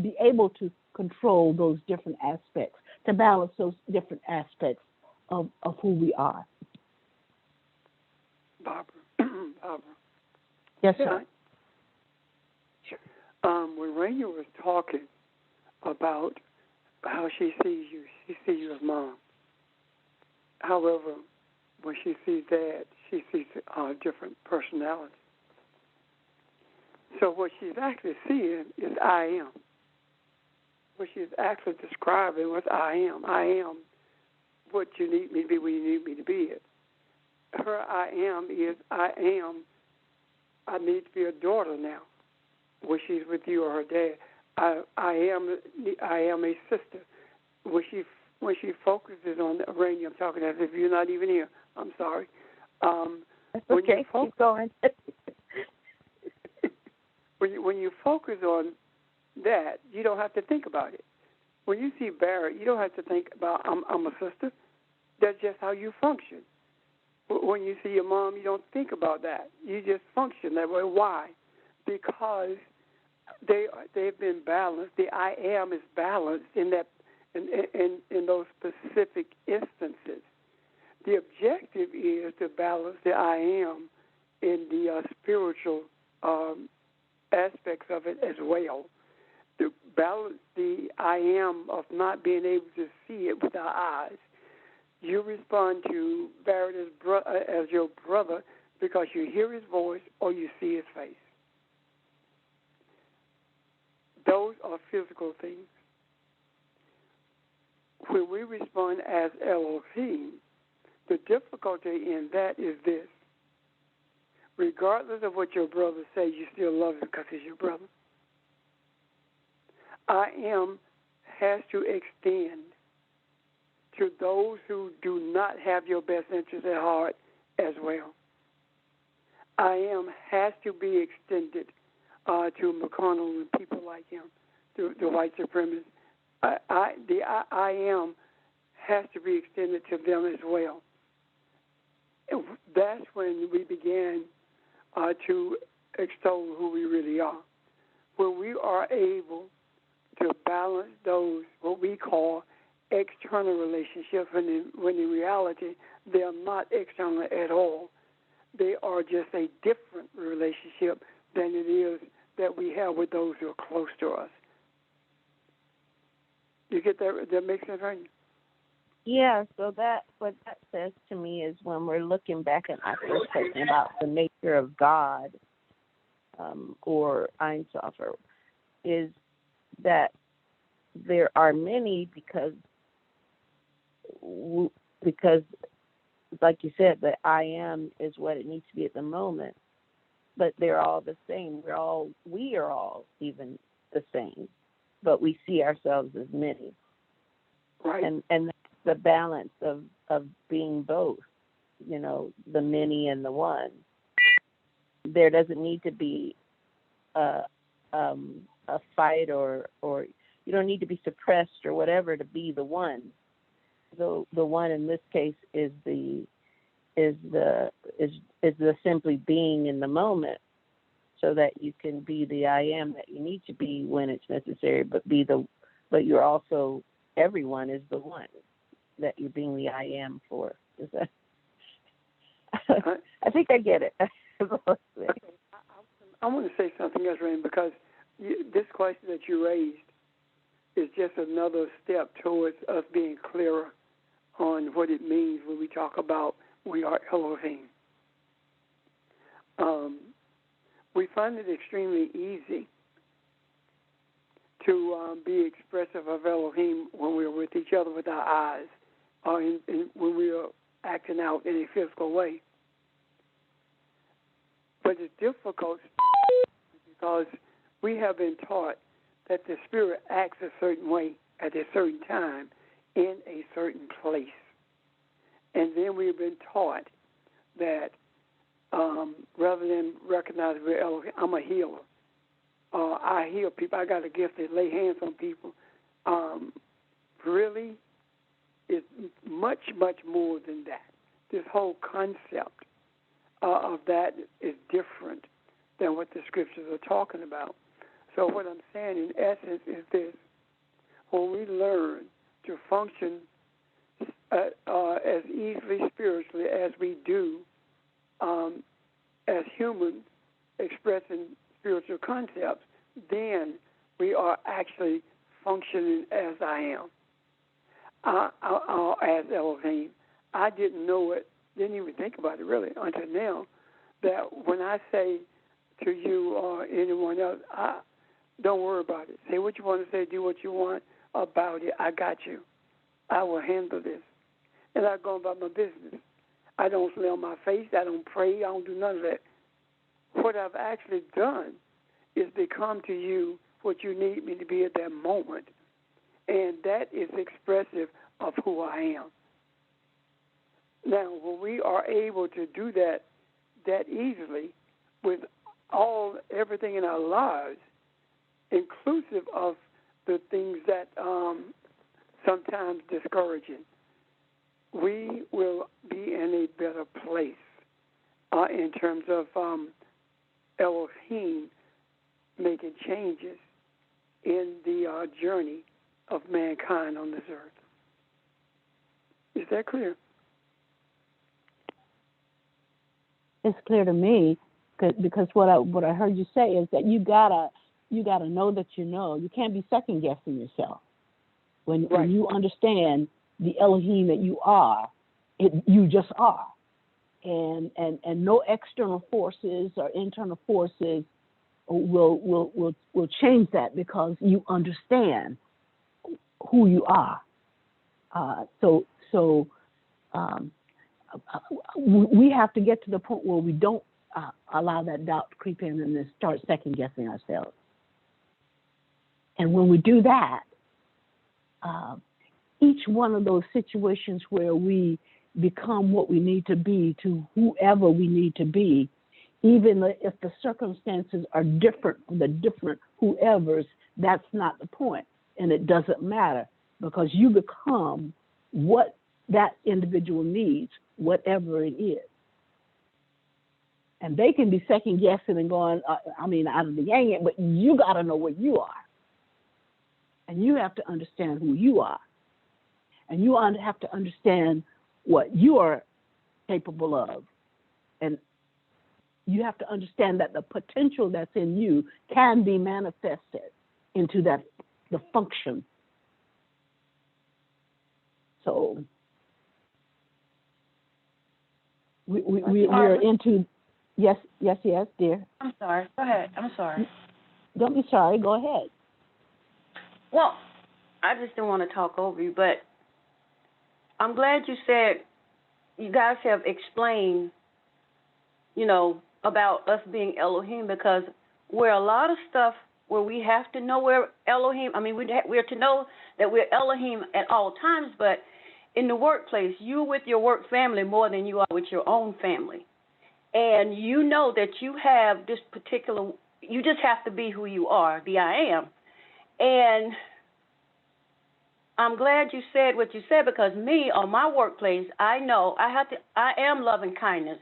be able to control those different aspects, to balance those different aspects of who we are. Barbara. Yes, sir. When Raina was talking about how she sees you as mom. However, when she sees Dad, she sees a different personality. So what she's actually seeing is I am. What she's actually describing was I am. I am what you need me to be when you need me to be it. Her I am is I am. I need to be a daughter now, when she's with you or her dad. I am a sister. When when she focuses on the Rainy, I'm talking as if you're not even here. I'm sorry. That's when okay. Keep going. when you focus on that, you don't have to think about it. When you see Barrett, you don't have to think about I'm a sister. That's just how you function. When you see your mom, you don't think about that. You just function that way. Why? Because they've been balanced. The I am is balanced in that in those specific instances. The objective is to balance the I am in the spiritual aspects of it as well. To balance the I am of not being able to see it with our eyes. You respond to Barrett as your brother because you hear his voice or you see his face. Those are physical things. When we respond as Elohim, the difficulty in that is this. Regardless of what your brother says, you still love him because he's your brother. I am has to extend to those who do not have your best interest at heart as well. I am has to be extended to McConnell and people like him, to the white supremacists. I am has to be extended to them as well. And that's when we began to extol who we really are. When we are able to balance those, what we call external relationships, when in reality they are not external at all. They are just a different relationship than it is that we have with those who are close to us. You get that? That makes sense, right? Yeah, so that what that says to me is when we're looking back at our first talking about the nature of God, or Ein Sof, is that there are many because like you said, the I am is what it needs to be at the moment, but they're all the same. We are all even the same, but we see ourselves as many. Right. And that's the balance of being both, the many and the one. There doesn't need to be a fight or you don't need to be suppressed or whatever to be the one. The one in this case is the simply being in the moment, so that you can be the I am that you need to be when it's necessary, but you're also, everyone is the one that you're being the I am for. Is that? I think I get it. I want to say something else, Rain, because this question that you raised is just another step towards us being clearer on what it means when we talk about we are Elohim. We find it extremely easy to be expressive of Elohim when we're with each other with our eyes, or when we are acting out in a physical way. But it's difficult because we have been taught that the Spirit acts a certain way at a certain time in a certain place. And then we've been taught that rather than recognize we're Elohim, I'm a healer. I heal people. I got a gift to lay hands on people. Really, it's much, much more than that. This whole concept of that is different than what the scriptures are talking about. So what I'm saying in essence is this. When we learn to function as easily spiritually as we do as humans expressing spiritual concepts, then we are actually functioning as I am, as Elohim. I didn't know it, didn't even think about it really until now, that when I say to you or anyone else, don't worry about it. Say what you want to say, do what you want about it. I got you. I will handle this. And I go about my business. I don't lay on my face. I don't pray. I don't do none of that. What I've actually done is become to you what you need me to be at that moment. And that is expressive of who I am. Now, when we are able to do that easily with everything in our lives, inclusive of the things that sometimes discouraging, we will be in a better place in terms of Elohim making changes in the journey of mankind on this earth. Is that clear? It's clear to me because what I heard you say is that you gotta know that you know. You can't be second guessing yourself. When you understand the Elohim that you are, you just are, and no external forces or internal forces will change that because you understand who you are. We have to get to the point where we don't allow that doubt to creep in and then start second guessing ourselves. And when we do that, each one of those situations where we become what we need to be to whoever we need to be, even if the circumstances are different from the different whoever's, that's not the point. And it doesn't matter because you become what that individual needs, whatever it is. And they can be second guessing and going, out of the yang, but you got to know what you are. And you have to understand who you are. And you have to understand what you are capable of. And you have to understand that the potential that's in you can be manifested into the function. So we're into, yes, dear. I'm sorry. Go ahead. I'm sorry. Don't be sorry. Go ahead. Well, I just didn't want to talk over you, but I'm glad you said you guys have explained, about us being Elohim, because where a lot of stuff where we have to know we're Elohim, we're to know that we're Elohim at all times, but in the workplace, you're with your work family more than you are with your own family. And you know that you have this particular, you just have to be who you are, the I am. And I'm glad you said what you said, because me, on my workplace, I know I am loving kindness.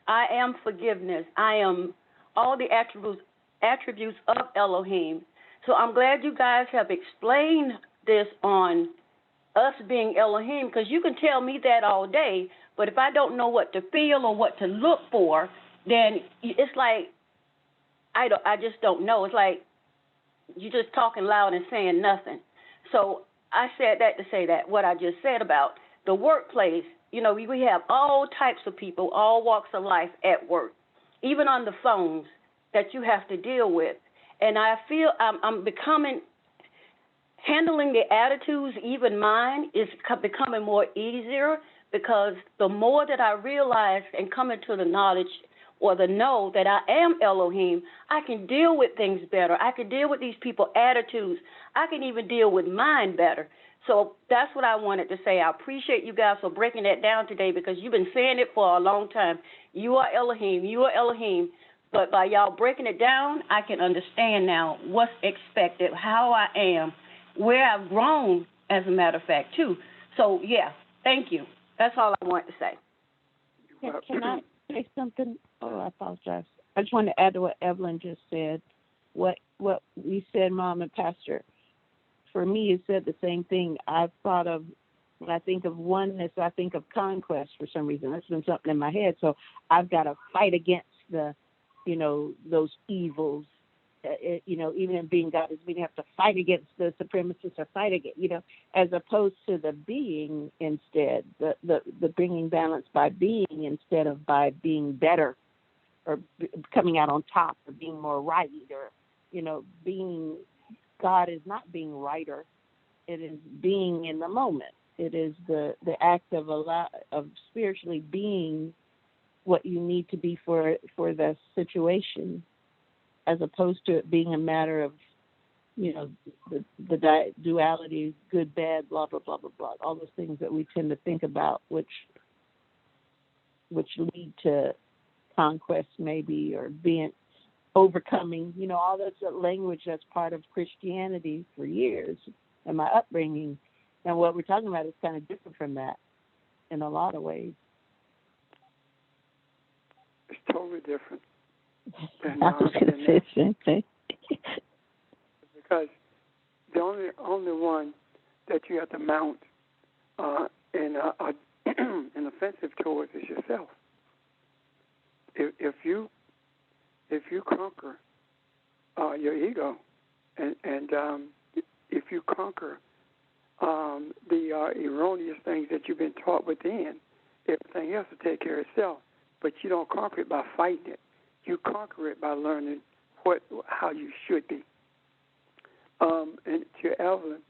I am forgiveness. I am all the attributes of Elohim. So I'm glad you guys have explained this on us being Elohim, because you can tell me that all day, but if I don't know what to feel or what to look for, then it's like I just don't know. It's like you're just talking loud and saying nothing. So I said that to say that what I just said about the workplace, we have all types of people, all walks of life at work, even on the phones that you have to deal with. And I feel I'm handling the attitudes, even mine, is becoming more easier, because the more that I realize and come into the knowledge or the know that I am Elohim, I can deal with things better. I can deal with these people's attitudes. I can even deal with mine better. So that's what I wanted to say. I appreciate you guys for breaking that down today, because you've been saying it for a long time. You are Elohim. You are Elohim. But by y'all breaking it down, I can understand now what's expected, how I am, where I've grown, as a matter of fact, too. So, yeah, thank you. That's all I want to say. Can I say something? Oh, I apologize. I just want to add to what Evelyn just said. What we said, Mom and Pastor, for me, you said the same thing. I've thought of, when I think of oneness, I think of conquest for some reason. That's been something in my head. So I've got to fight against those evils. Even in being God, we have to fight against the supremacists or fight against, as opposed to the being instead, the bringing balance by being instead of by being better or coming out on top or being more right, or, being. God is not being righter. It is being in the moment. It is the act of spiritually being what you need to be for the situation, as opposed to it being a matter of, you know, the duality, good, bad, blah, blah, blah, blah, blah, all those things that we tend to think about, which lead to conquest maybe, or being overcoming, you know, all that's language that's part of Christianity for years and my upbringing. And what we're talking about is kind of different from that in a lot of ways. It's totally different. I was going to say the same thing. Because the only one that you have to mount an offensive towards is yourself. If you conquer your ego, and if you conquer the erroneous things that you've been taught within, everything else will take care of itself. But you don't conquer it by fighting it. You conquer it by learning how you should be. And to Evelyn,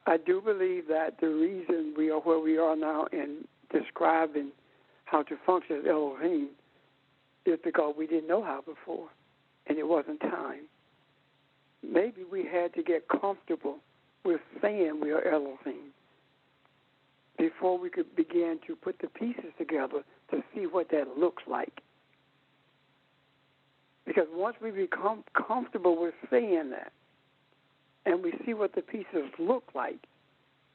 I do believe that the reason we are where we are now in describing how to function as Elohim is because we didn't know how before, and it wasn't time. Maybe we had to get comfortable with saying we are Elohim before we could begin to put the pieces together to see what that looks like. Because once we become comfortable with saying that, and we see what the pieces look like,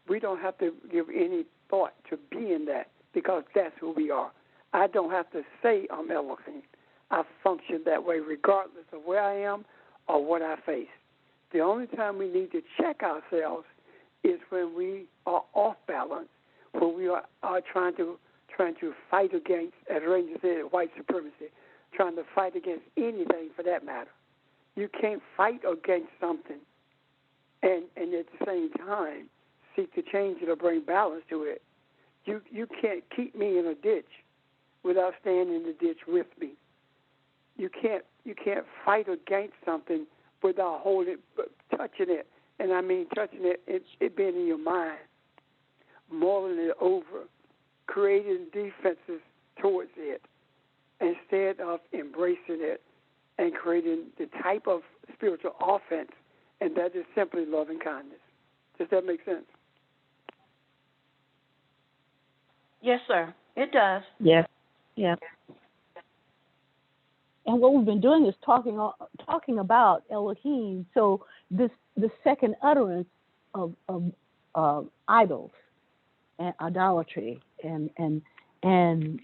we don't have to give any thought to being that, because that's who we are. I don't have to say I'm Elohim. I function that way regardless of where I am or what I face. The only time we need to check ourselves is when we are off balance, when we are trying to fight against, as Ranger said, white supremacy, trying to fight against anything for that matter. You can't fight against something and at the same time seek to change it or bring balance to it. You can't keep me in a ditch without staying in the ditch with me. You can't fight against something without touching it. And I mean touching it, it being in your mind, mulling it over, creating defenses towards it, instead of embracing it and creating the type of spiritual offense, and that is simply love and kindness. Does that make sense? Yes, sir. It does. Yes. Yeah. And what we've been doing is talking about Elohim. So the second utterance of idols and idolatry and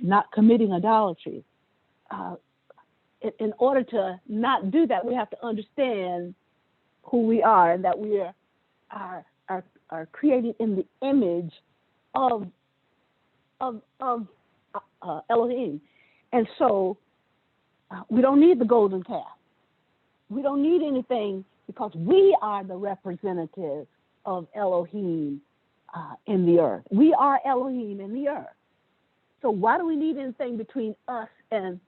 not committing idolatry. In order to not do that, we have to understand who we are, and that we are created in the image of Elohim. And so we don't need the golden calf. We don't need anything, because we are the representative of Elohim in the earth. We are Elohim in the earth. So why do we need anything between us and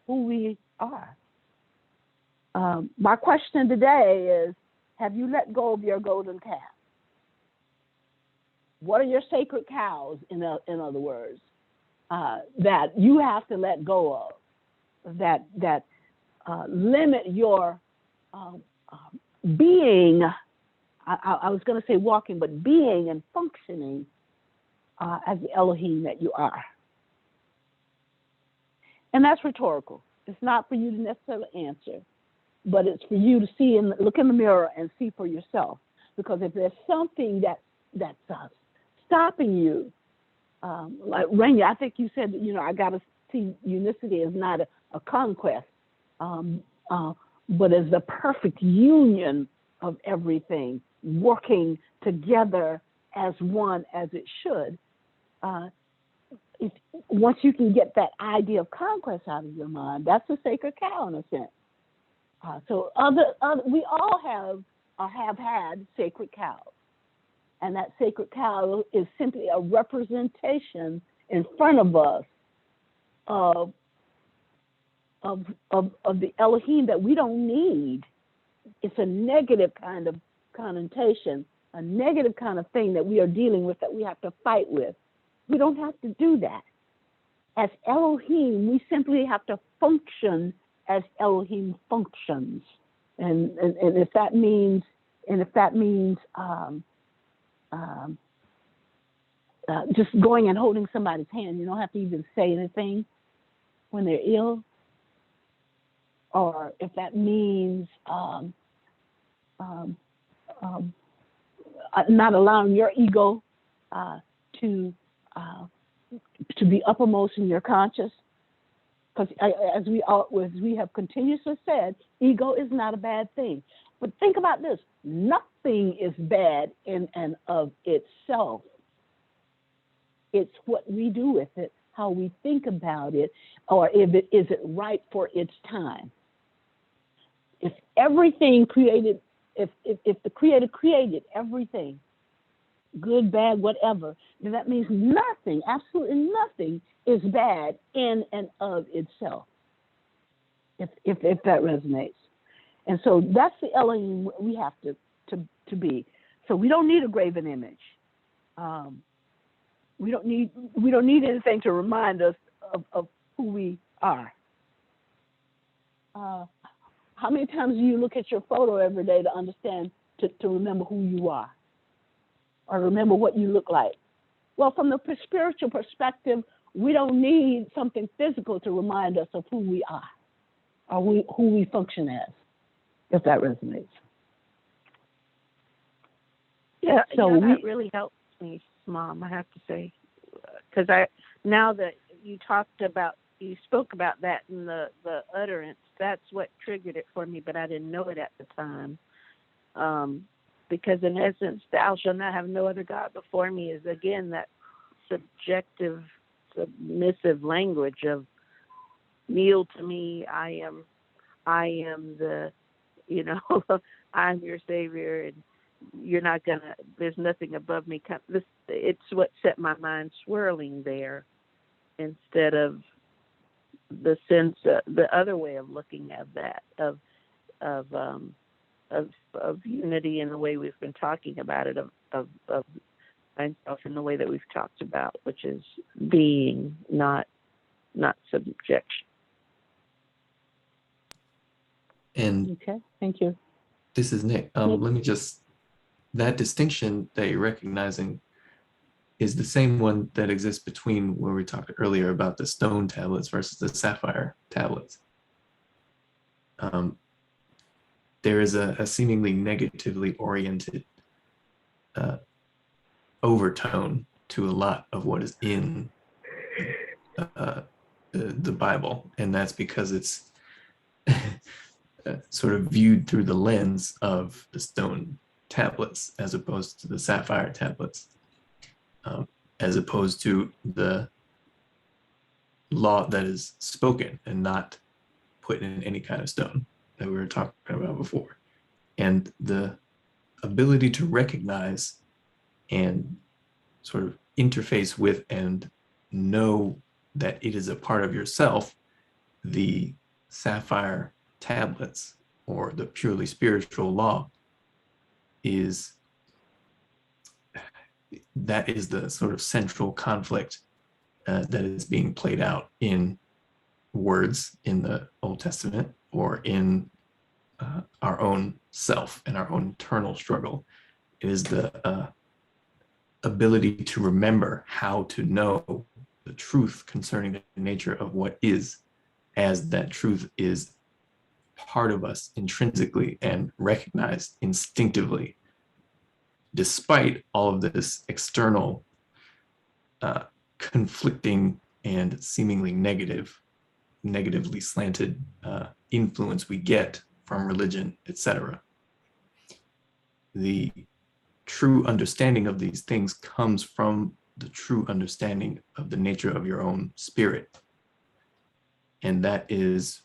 who we are? My question today is, have you let go of your golden calf? What are your sacred cows, in other words, that you have to let go of, that limit your being, I was going to say walking, but being and functioning as the Elohim that you are? And that's rhetorical. It's not for you to necessarily answer, but it's for you to see and look in the mirror and see for yourself. Because if there's something that's stopping you, like Rainier, I think you said, I got to see unicity as not a conquest, but as the perfect union of everything, working together as one, as it should. Once you can get that idea of conquest out of your mind, that's a sacred cow in a sense. So we all have had sacred cows, and that sacred cow is simply a representation in front of us of the Elohim that we don't need. It's a negative kind of connotation, a negative kind of thing that we are dealing with, that we have to fight with. We don't have to do that. As Elohim, we simply have to function as Elohim functions. And if that means, just going and holding somebody's hand, you don't have to even say anything when they're ill. Or if that means not allowing your ego to be uppermost in your conscious, because as we have continuously said, ego is not a bad thing. But think about this: nothing is bad in and of itself. It's what we do with it, how we think about it, or is it right for its time. If everything created, if the Creator created everything, good, bad, whatever, then that means nothing, absolutely nothing, is bad in and of itself. If that resonates, and so that's the Elohim we have to be. So we don't need a graven image. We don't need anything to remind us of who we are. How many times do you look at your photo every day to understand, to remember who you are, or remember what you look like? Well, from the spiritual perspective, we don't need something physical to remind us of who we are, or who we function as, if that resonates. Yeah, so that really helps me, Mom, I have to say, because now that you spoke about that in the utterance, that's what triggered it for me, but I didn't know it at the time. Because in essence, thou shalt not have no other God before me is, again, that subjective, submissive language of kneel to me, I am the, I'm your Savior, and you're not gonna, there's nothing above me. It's what set my mind swirling there, instead of the sense, the other way of looking at that, of unity in the way we've been talking about it, of myself in the way that we've talked about, which is being, not subjection. And okay, thank you. This is Nick. Let me just, that distinction that you're recognizing is the same one that exists between where we talked earlier about the stone tablets versus the sapphire tablets. There is a seemingly negatively oriented overtone to a lot of what is in the Bible, and that's because it's sort of viewed through the lens of the stone tablets as opposed to the sapphire tablets, as opposed to the law that is spoken and not put in any kind of stone that we were talking about before. And the ability to recognize and sort of interface with and know that it is a part of yourself, the sapphire tablets or the purely spiritual law is the sort of central conflict that is being played out in words in the Old Testament, or in our own self and our own internal struggle. It is the ability to remember how to know the truth concerning the nature of what is, as that truth is part of us intrinsically and recognized instinctively, despite all of this external conflicting and seemingly negatively slanted influence we get from religion, etc. The true understanding of these things comes from the true understanding of the nature of your own spirit. And that is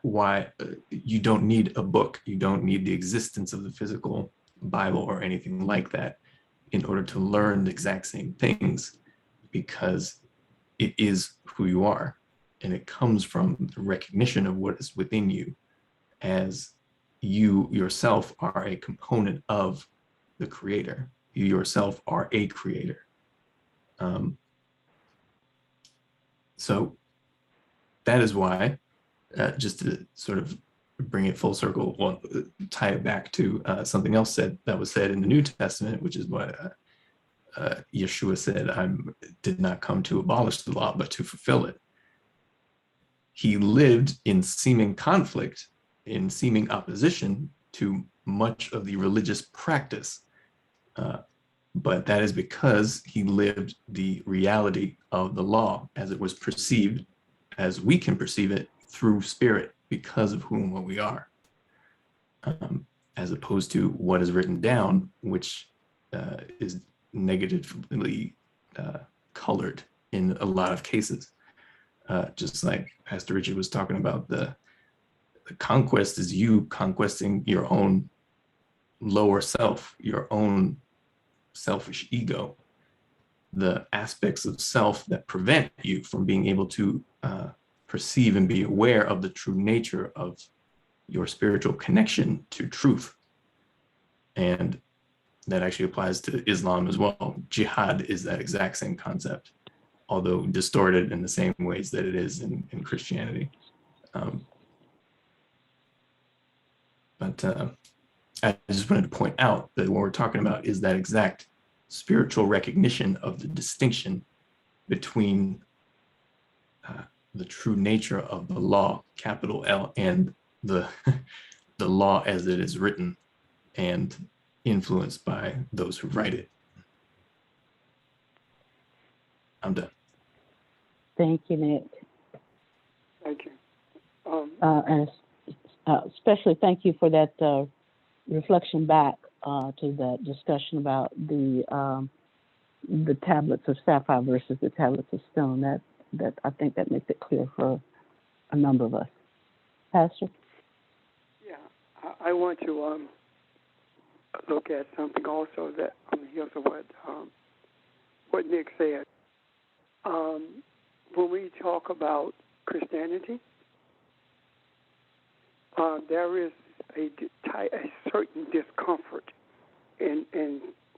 why you don't need a book. You don't need the existence of the physical Bible or anything like that in order to learn the exact same things, because it is who you are. And it comes from the recognition of what is within you, as you yourself are a component of the Creator. You yourself are a creator. So that is why, just to sort of bring it full circle, well, tie it back to something else that was said in the New Testament, which is what Yeshua said, "I did not come to abolish the law, but to fulfill it." He lived in seeming conflict, in seeming opposition to much of the religious practice. But that is because he lived the reality of the law as it was perceived, as we can perceive it through spirit, because of whom what we are, as opposed to what is written down, which is negatively colored in a lot of cases. Just like Pastor Richard was talking about, the conquest is you conquesting your own lower self, your own selfish ego, the aspects of self that prevent you from being able to perceive and be aware of the true nature of your spiritual connection to truth. And that actually applies to Islam as well. Jihad is that exact same concept, although distorted in the same ways that it is in Christianity. But I just wanted to point out that what we're talking about is that exact spiritual recognition of the distinction between the true nature of the law, capital L, and the law as it is written and influenced by those who write it. I'm done. Thank you, Nick. Thank you. And especially thank you for that reflection back to that discussion about the tablets of sapphire versus the tablets of stone. That I think that makes it clear for a number of us. Pastor? Yeah, I want to look at something also that on the heels of what Nick said. When we talk about Christianity, there is a certain discomfort in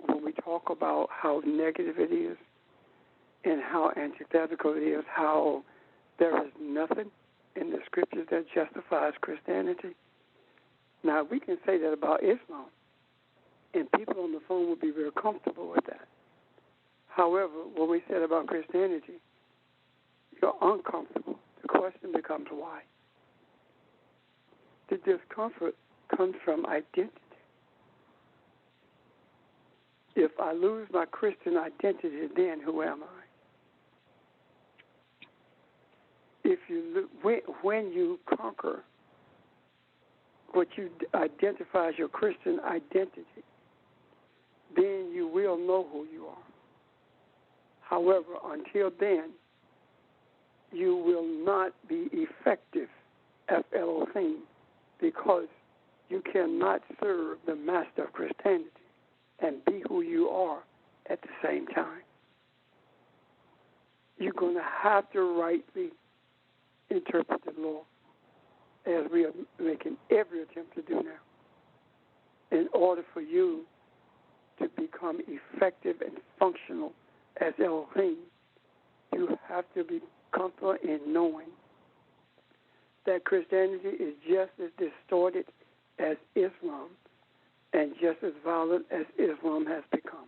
when we talk about how negative it is and how antithetical it is, how there is nothing in the scriptures that justifies Christianity. Now, we can say that about Islam, and people on the phone would be very comfortable with that. However, what we said about Christianity, you're uncomfortable. The question becomes why? The discomfort comes from identity. If I lose my Christian identity, then who am I? When you conquer what you identify as your Christian identity, then you will know who you are. However, until then, you will not be effective as Elohim, because you cannot serve the master of Christianity and be who you are at the same time. You're going to have to rightly interpret the law, as we are making every attempt to do now, in order for you to become effective and functional as Elohim. You have to be comfortable in knowing that Christianity is just as distorted as Islam and just as violent as Islam has become.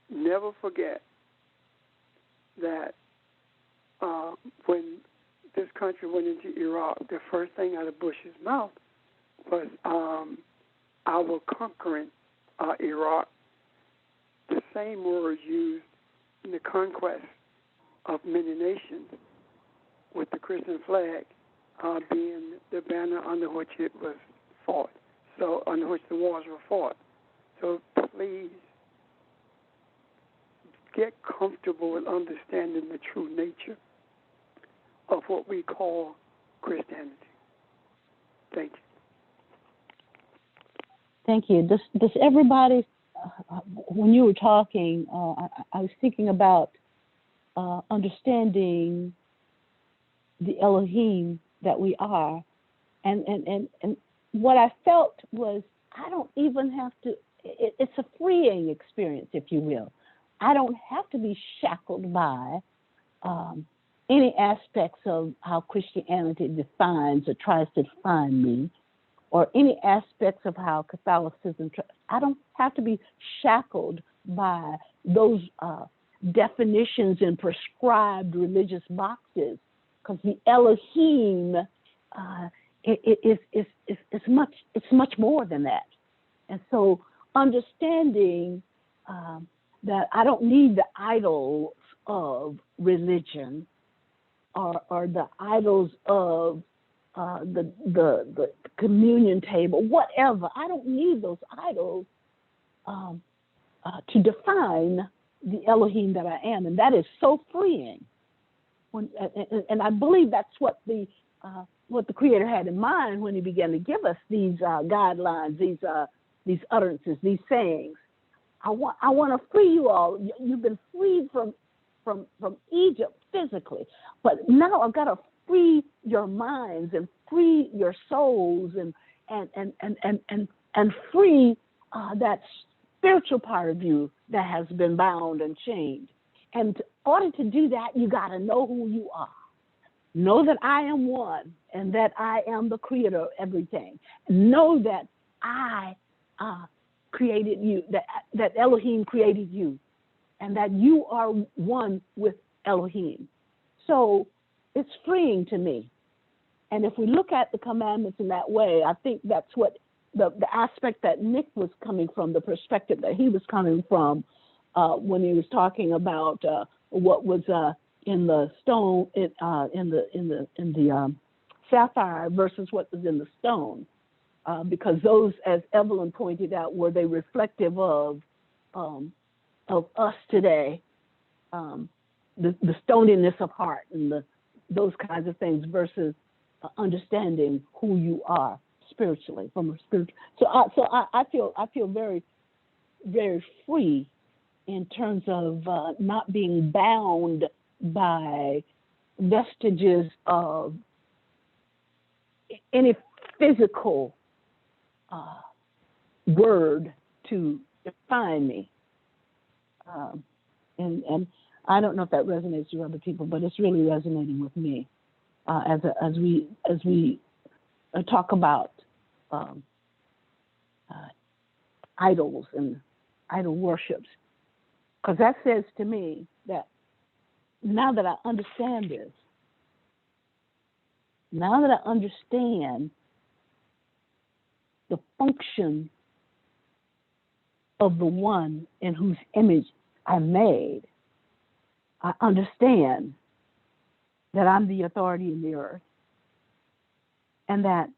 Never forget that when this country went into Iraq, the first thing out of Bush's mouth was our conquering Iraq. The same word used in the conquest of many nations, with the Christian flag being the banner under which it was fought, so under which the wars were fought. So please get comfortable with understanding the true nature of what we call Christianity. Thank you. Thank you. Does everybody, when you were talking, I was thinking about understanding the Elohim that we are, and what I felt was I don't even have to. It's a freeing experience, if you will. I don't have to be shackled by any aspects of how Christianity defines or tries to define me, or any aspects of how Catholicism, I don't have to be shackled by those definitions and prescribed religious boxes, because the Elohim it's much more than that. And so understanding that I don't need the idols of religion or the idols of the communion table, whatever. I don't need those idols to define the Elohim that I am, and that is so freeing. And I believe that's what the Creator had in mind when He began to give us these guidelines, these utterances, these sayings. I want to free you all. You've been freed from Egypt physically, but now I've got to free your minds and free your souls and free that spiritual part of you that has been bound and chained. And in order to do that, you got to know who you are. Know that I am one and that I am the creator of everything. Know that I created you, that Elohim created you, and that you are one with Elohim. So it's freeing to me. And if we look at the commandments in that way, I think that's what the aspect that Nick was coming from, the perspective that he was coming from when he was talking about what was in the stone, in the sapphire versus what was in the stone, because those, as Evelyn pointed out, were they reflective of us today, the stoniness of heart and those kinds of things versus understanding who you are spiritually from a spiritual. So I feel very, very free in terms of not being bound by vestiges of any physical word to define me. And I don't know if that resonates with other people, but it's really resonating with me as we talk about idols and idol worships, because that says to me that now that I understand this, now that I understand the function of the one in whose image I'm made, I understand that I'm the authority in the earth, and that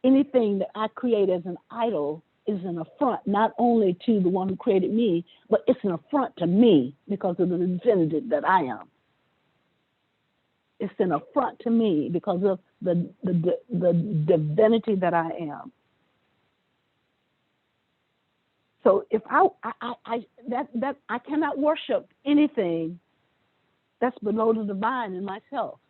anything that I create as an idol is an affront not only to the one who created me, but it's an affront to me because of the divinity that I am. It's an affront to me because of the divinity that I am. So if I cannot worship anything that's below the divine in myself.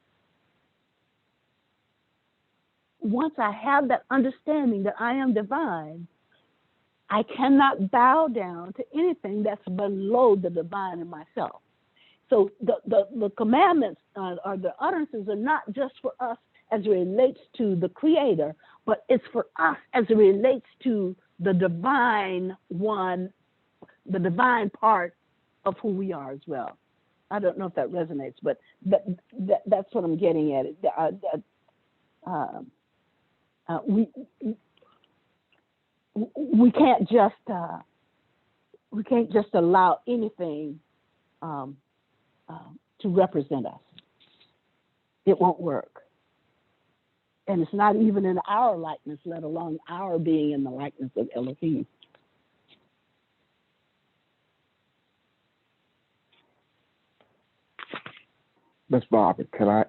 Once I have that understanding that I am divine, I cannot bow down to anything that's below the divine in myself. So the commandments or the utterances are not just for us as it relates to the Creator, but it's for us as it relates to the divine one, the divine part of who we are as well. I don't know if that resonates, but that's what I'm getting at. We can't just allow anything to represent us. It won't work, and it's not even in our likeness, let alone our being in the likeness of Elohim. Miss Barbara, can I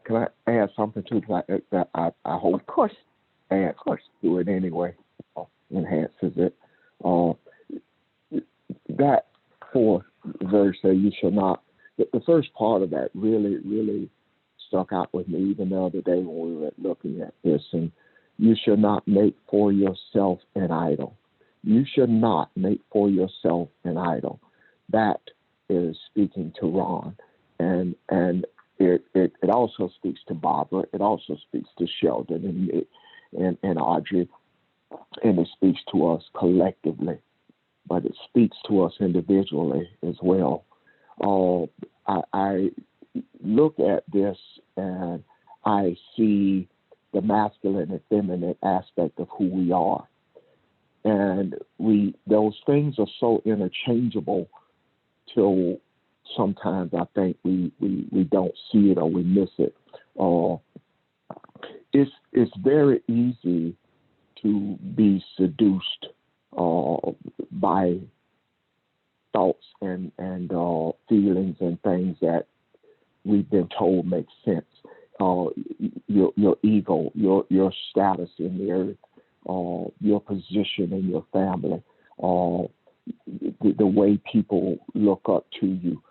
add something to that I hope of course adds to it anyway, enhances it. That fourth verse there, you shall not. The first part of that really stuck out with me even the other day when we were looking at this. And you shall not make for yourself an idol. You should not make for yourself an idol. That is speaking to Ron. And it also speaks to Barbara. It also speaks to Sheldon and Audrey, and it speaks to us collectively, but it speaks to us individually as well. I look at this and I see the masculine and feminine aspect of who we are. And those things are so interchangeable till sometimes I think we don't see it or we miss it. It's very easy to be seduced by thoughts and feelings and things that we've been told make sense. Your ego, your status in the earth, your position in your family, the way people look up to you,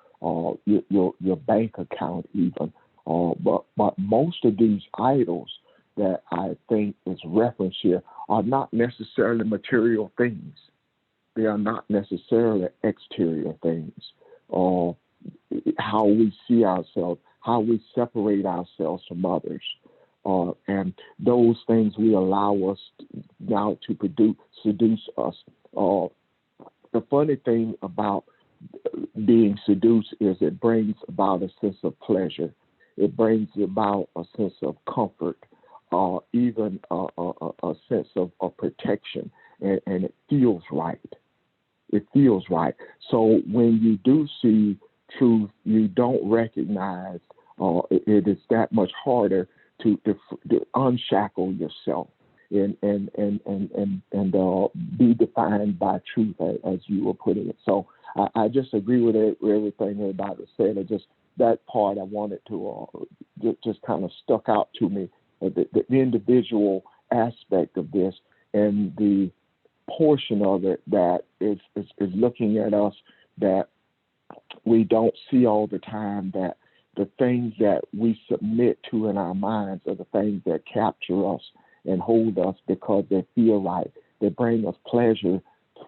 your bank account even. But most of these idols that I think is referenced here are not necessarily material things. They are not necessarily exterior things. How we see ourselves, how we separate ourselves from others. And those things will allow us now to seduce us. The funny thing about being seduced is it brings about a sense of pleasure. It brings about a sense of comfort, even a sense of protection, and it feels right. It feels right. So when you do see truth, you don't recognize it is that much harder to unshackle yourself and be defined by truth, as you were putting it. So I just agree with everything everybody said. That part I wanted to just kind of stuck out to me, the individual aspect of this and the portion of it that is looking at us that we don't see all the time, that the things that we submit to in our minds are the things that capture us and hold us because they feel right. They bring us pleasure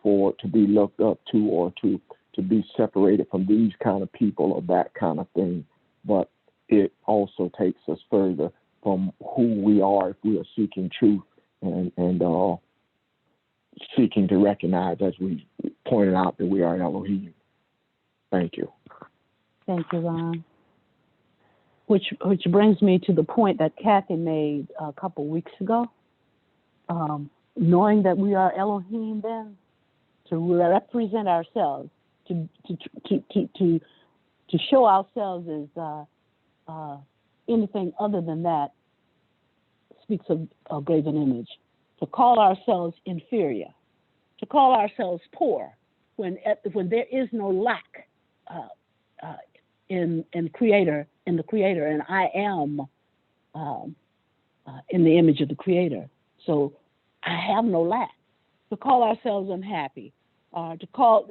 to be looked up to or to be separated from these kind of people or that kind of thing. But it also takes us further from who we are if we are seeking truth and seeking to recognize, as we pointed out, that we are Elohim. Thank you. Thank you, Ron. Which brings me to the point that Kathy made a couple weeks ago. Knowing that we are Elohim, then to represent ourselves, to show ourselves as anything other than that, speaks of a graven image. To call ourselves inferior, to call ourselves poor, when there is no lack in the Creator, and I am in the image of the Creator. So I have no lack. To call ourselves unhappy, to call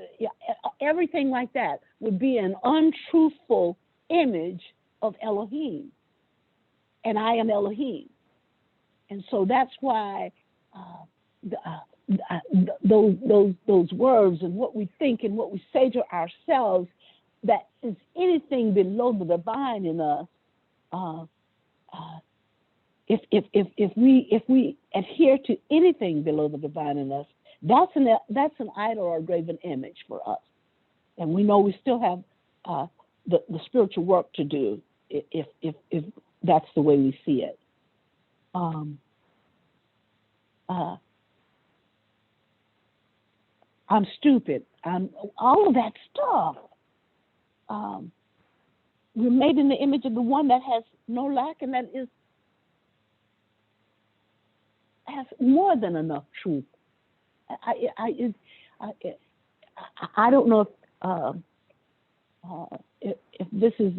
everything like that would be an untruthful image of Elohim, and I am Elohim, and so that's why those words and what we think and what we say to ourselves, that is anything below the divine in us. If we adhere to anything below the divine in us, that's an idol or a graven image for us, and we know we still have the spiritual work to do if that's the way we see it. I'm stupid. All of that stuff. We're made in the image of the one that has no lack, and that has more than enough truth. I don't know if this is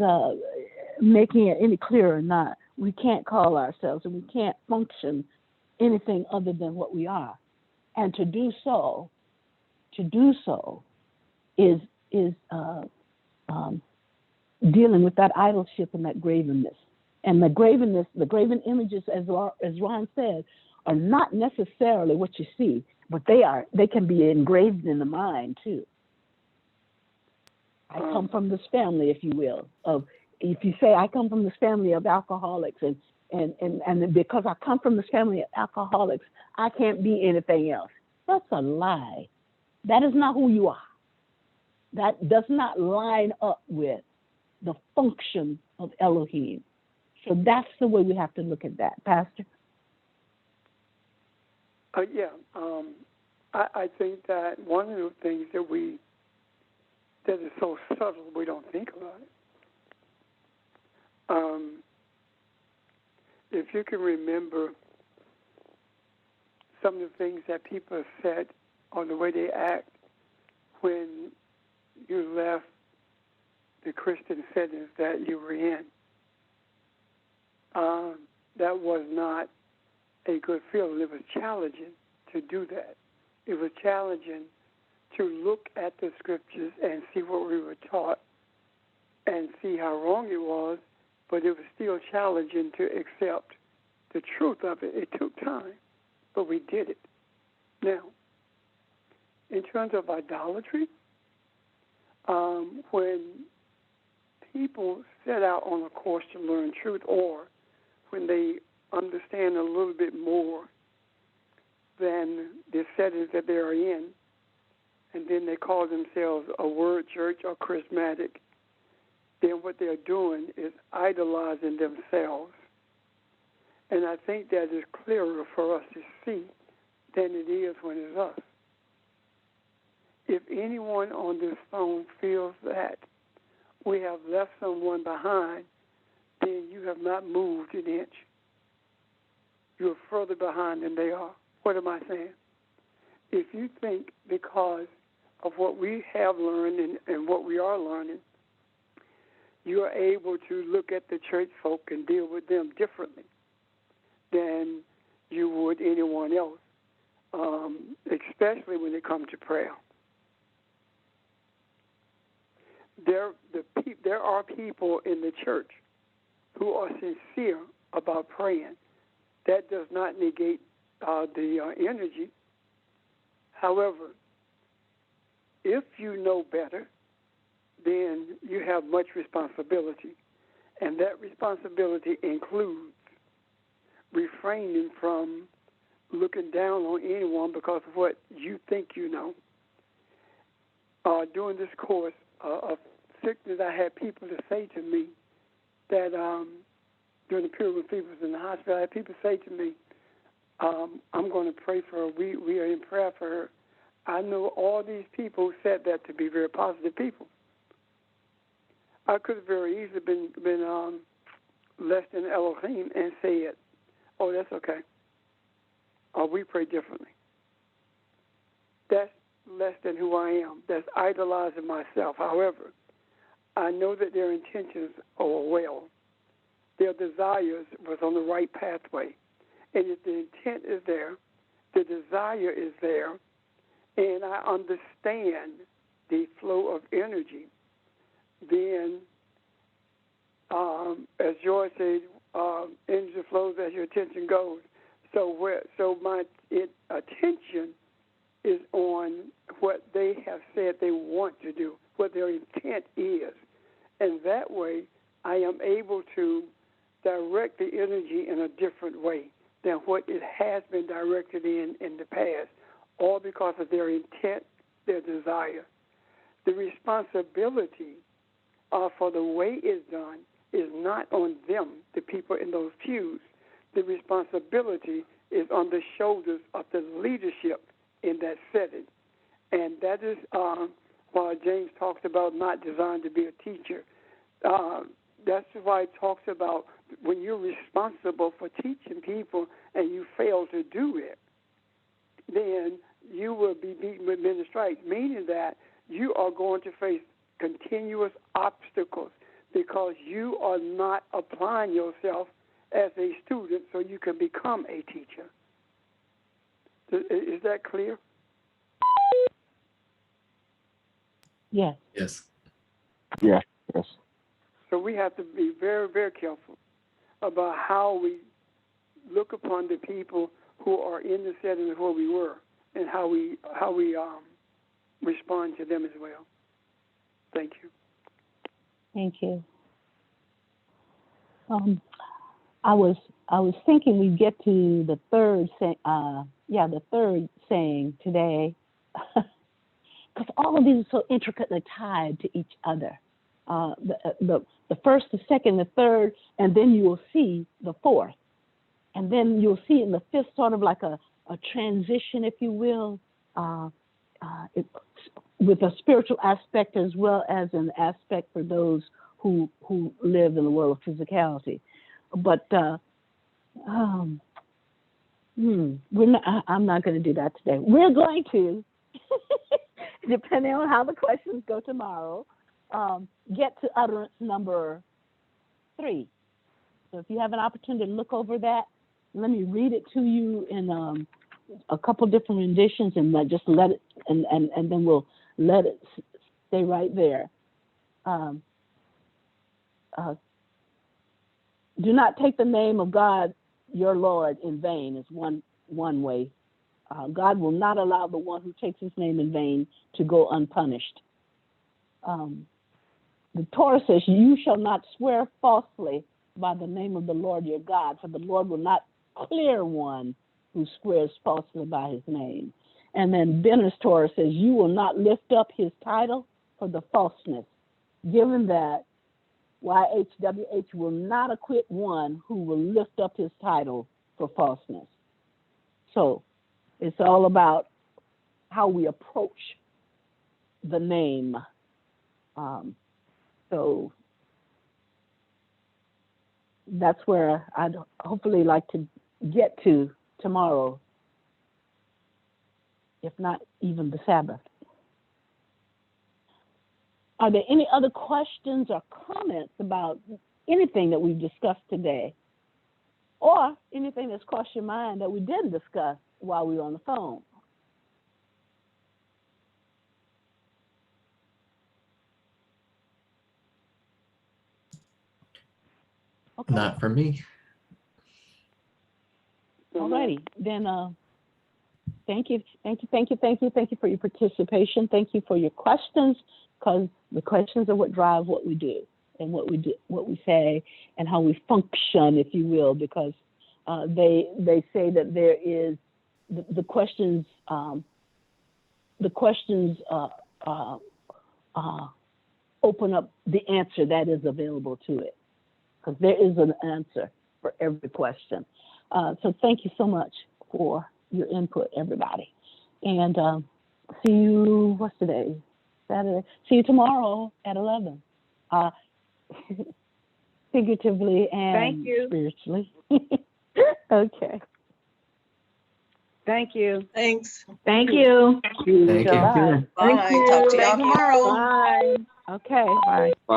making it any clearer or not. We can't call ourselves, and we can't function anything other than what we are, and to do so is dealing with that idolship and that gravenness. And the graven images, as Ron said, are not necessarily what you see, but they can be engraved in the mind too. I come from this family, if you will, of if you say I come from this family of alcoholics and because I come from this family of alcoholics, I can't be anything else. That's a lie. That is not who you are. That does not line up with the function of Elohim. So that's the way we have to look at that, Pastor. I think that one of the things that is so subtle we don't think about it. If you can remember some of the things that people have said or the way they act when you left the Christian settings that you were in, that was not a good feeling. It was challenging to do that. It was challenging to look at the scriptures and see what we were taught and see how wrong it was, but it was still challenging to accept the truth of it. It took time, but we did it. Now, in terms of idolatry, when people set out on a course to learn truth, or when they understand a little bit more than the settings that they are in, and then they call themselves a word church or charismatic, then what they're doing is idolizing themselves. And I think that is clearer for us to see than it is when it's us. If anyone on this phone feels that we have left someone behind, then you have not moved an inch. You're further behind than they are. What am I saying? If you think because of what we have learned and what we are learning, you are able to look at the church folk and deal with them differently than you would anyone else, especially when it comes to prayer. There are people in the church who are sincere about praying. That does not negate the energy. However, if you know better, then you have much responsibility. And that responsibility includes refraining from looking down on anyone because of what you think you know. During this course of sickness, I had people to say to me that during the period when people was in the hospital, I had people say to me, I'm going to pray for her. We are in prayer for her. I know all these people who said that to be very positive people. I could have very easily been less than Elohim and said, oh, that's okay. Or we pray differently. That's less than who I am. That's idolizing myself. However, I know that their intentions are well. Their desires was on the right pathway. And if the intent is there, the desire is there, and I understand the flow of energy, then, as George said, energy flows as your attention goes. So my attention is on what they have said they want to do, what their intent is. And that way, I am able to direct the energy in a different way than what it has been directed in the past, all because of their intent, their desire. The responsibility for the way it's done is not on them, the people in those pews. The responsibility is on the shoulders of the leadership in that setting. And that is why James talks about not designed to be a teacher. That's why it talks about when you're responsible for teaching people and you fail to do it, then you will be beaten with many stripes, meaning that you are going to face continuous obstacles because you are not applying yourself as a student so you can become a teacher. Is that clear? Yes. Yes. Yeah. Yes. So we have to be very, very careful about how we look upon the people who are in the setting of where we were and how we respond to them as well. Thank you. Thank you. I was thinking we'd get to the third the third saying today, because all of these are so intricately tied to each other. The first, the second, the third, and then you will see the fourth, and then you'll see in the fifth sort of like a transition, if you will, with a spiritual aspect as well as an aspect for those who live in the world of physicality. But I'm not going to do that today. We're going to, depending on how the questions go tomorrow, get to utterance number 3. So if you have an opportunity to look over that, let me read it to you in a couple different renditions, and just let it, and then we'll let it stay right there. Do not take the name of God, your Lord, in vain is one way. God will not allow the one who takes his name in vain to go unpunished. The Torah says, you shall not swear falsely by the name of the Lord your God, for the Lord will not clear one who swears falsely by his name. And then Benner's Torah says, you will not lift up his title for the falseness, given that YHWH will not acquit one who will lift up his title for falseness. So it's all about how we approach the name. So that's where I'd hopefully like to get to tomorrow, if not even the Sabbath. Are there any other questions or comments about anything that we've discussed today? Or anything that's crossed your mind that we didn't discuss while we were on the phone? Okay. Not for me. Alrighty, then thank you for your participation. Thank you for your questions, because the questions are what drive what we do and what we do, what we say, and how we function, if you will, because they say that there is the questions open up the answer that is available to it, because there is an answer for every question. So thank you so much for your input, everybody. And see you, what's today? Saturday. See you tomorrow at 11. Figuratively and Thank you. spiritually. Okay. Thank you. Thanks. Thank you. Thank you. Bye. Bye. Talk to y'all tomorrow. Bye. Okay. Bye. Bye.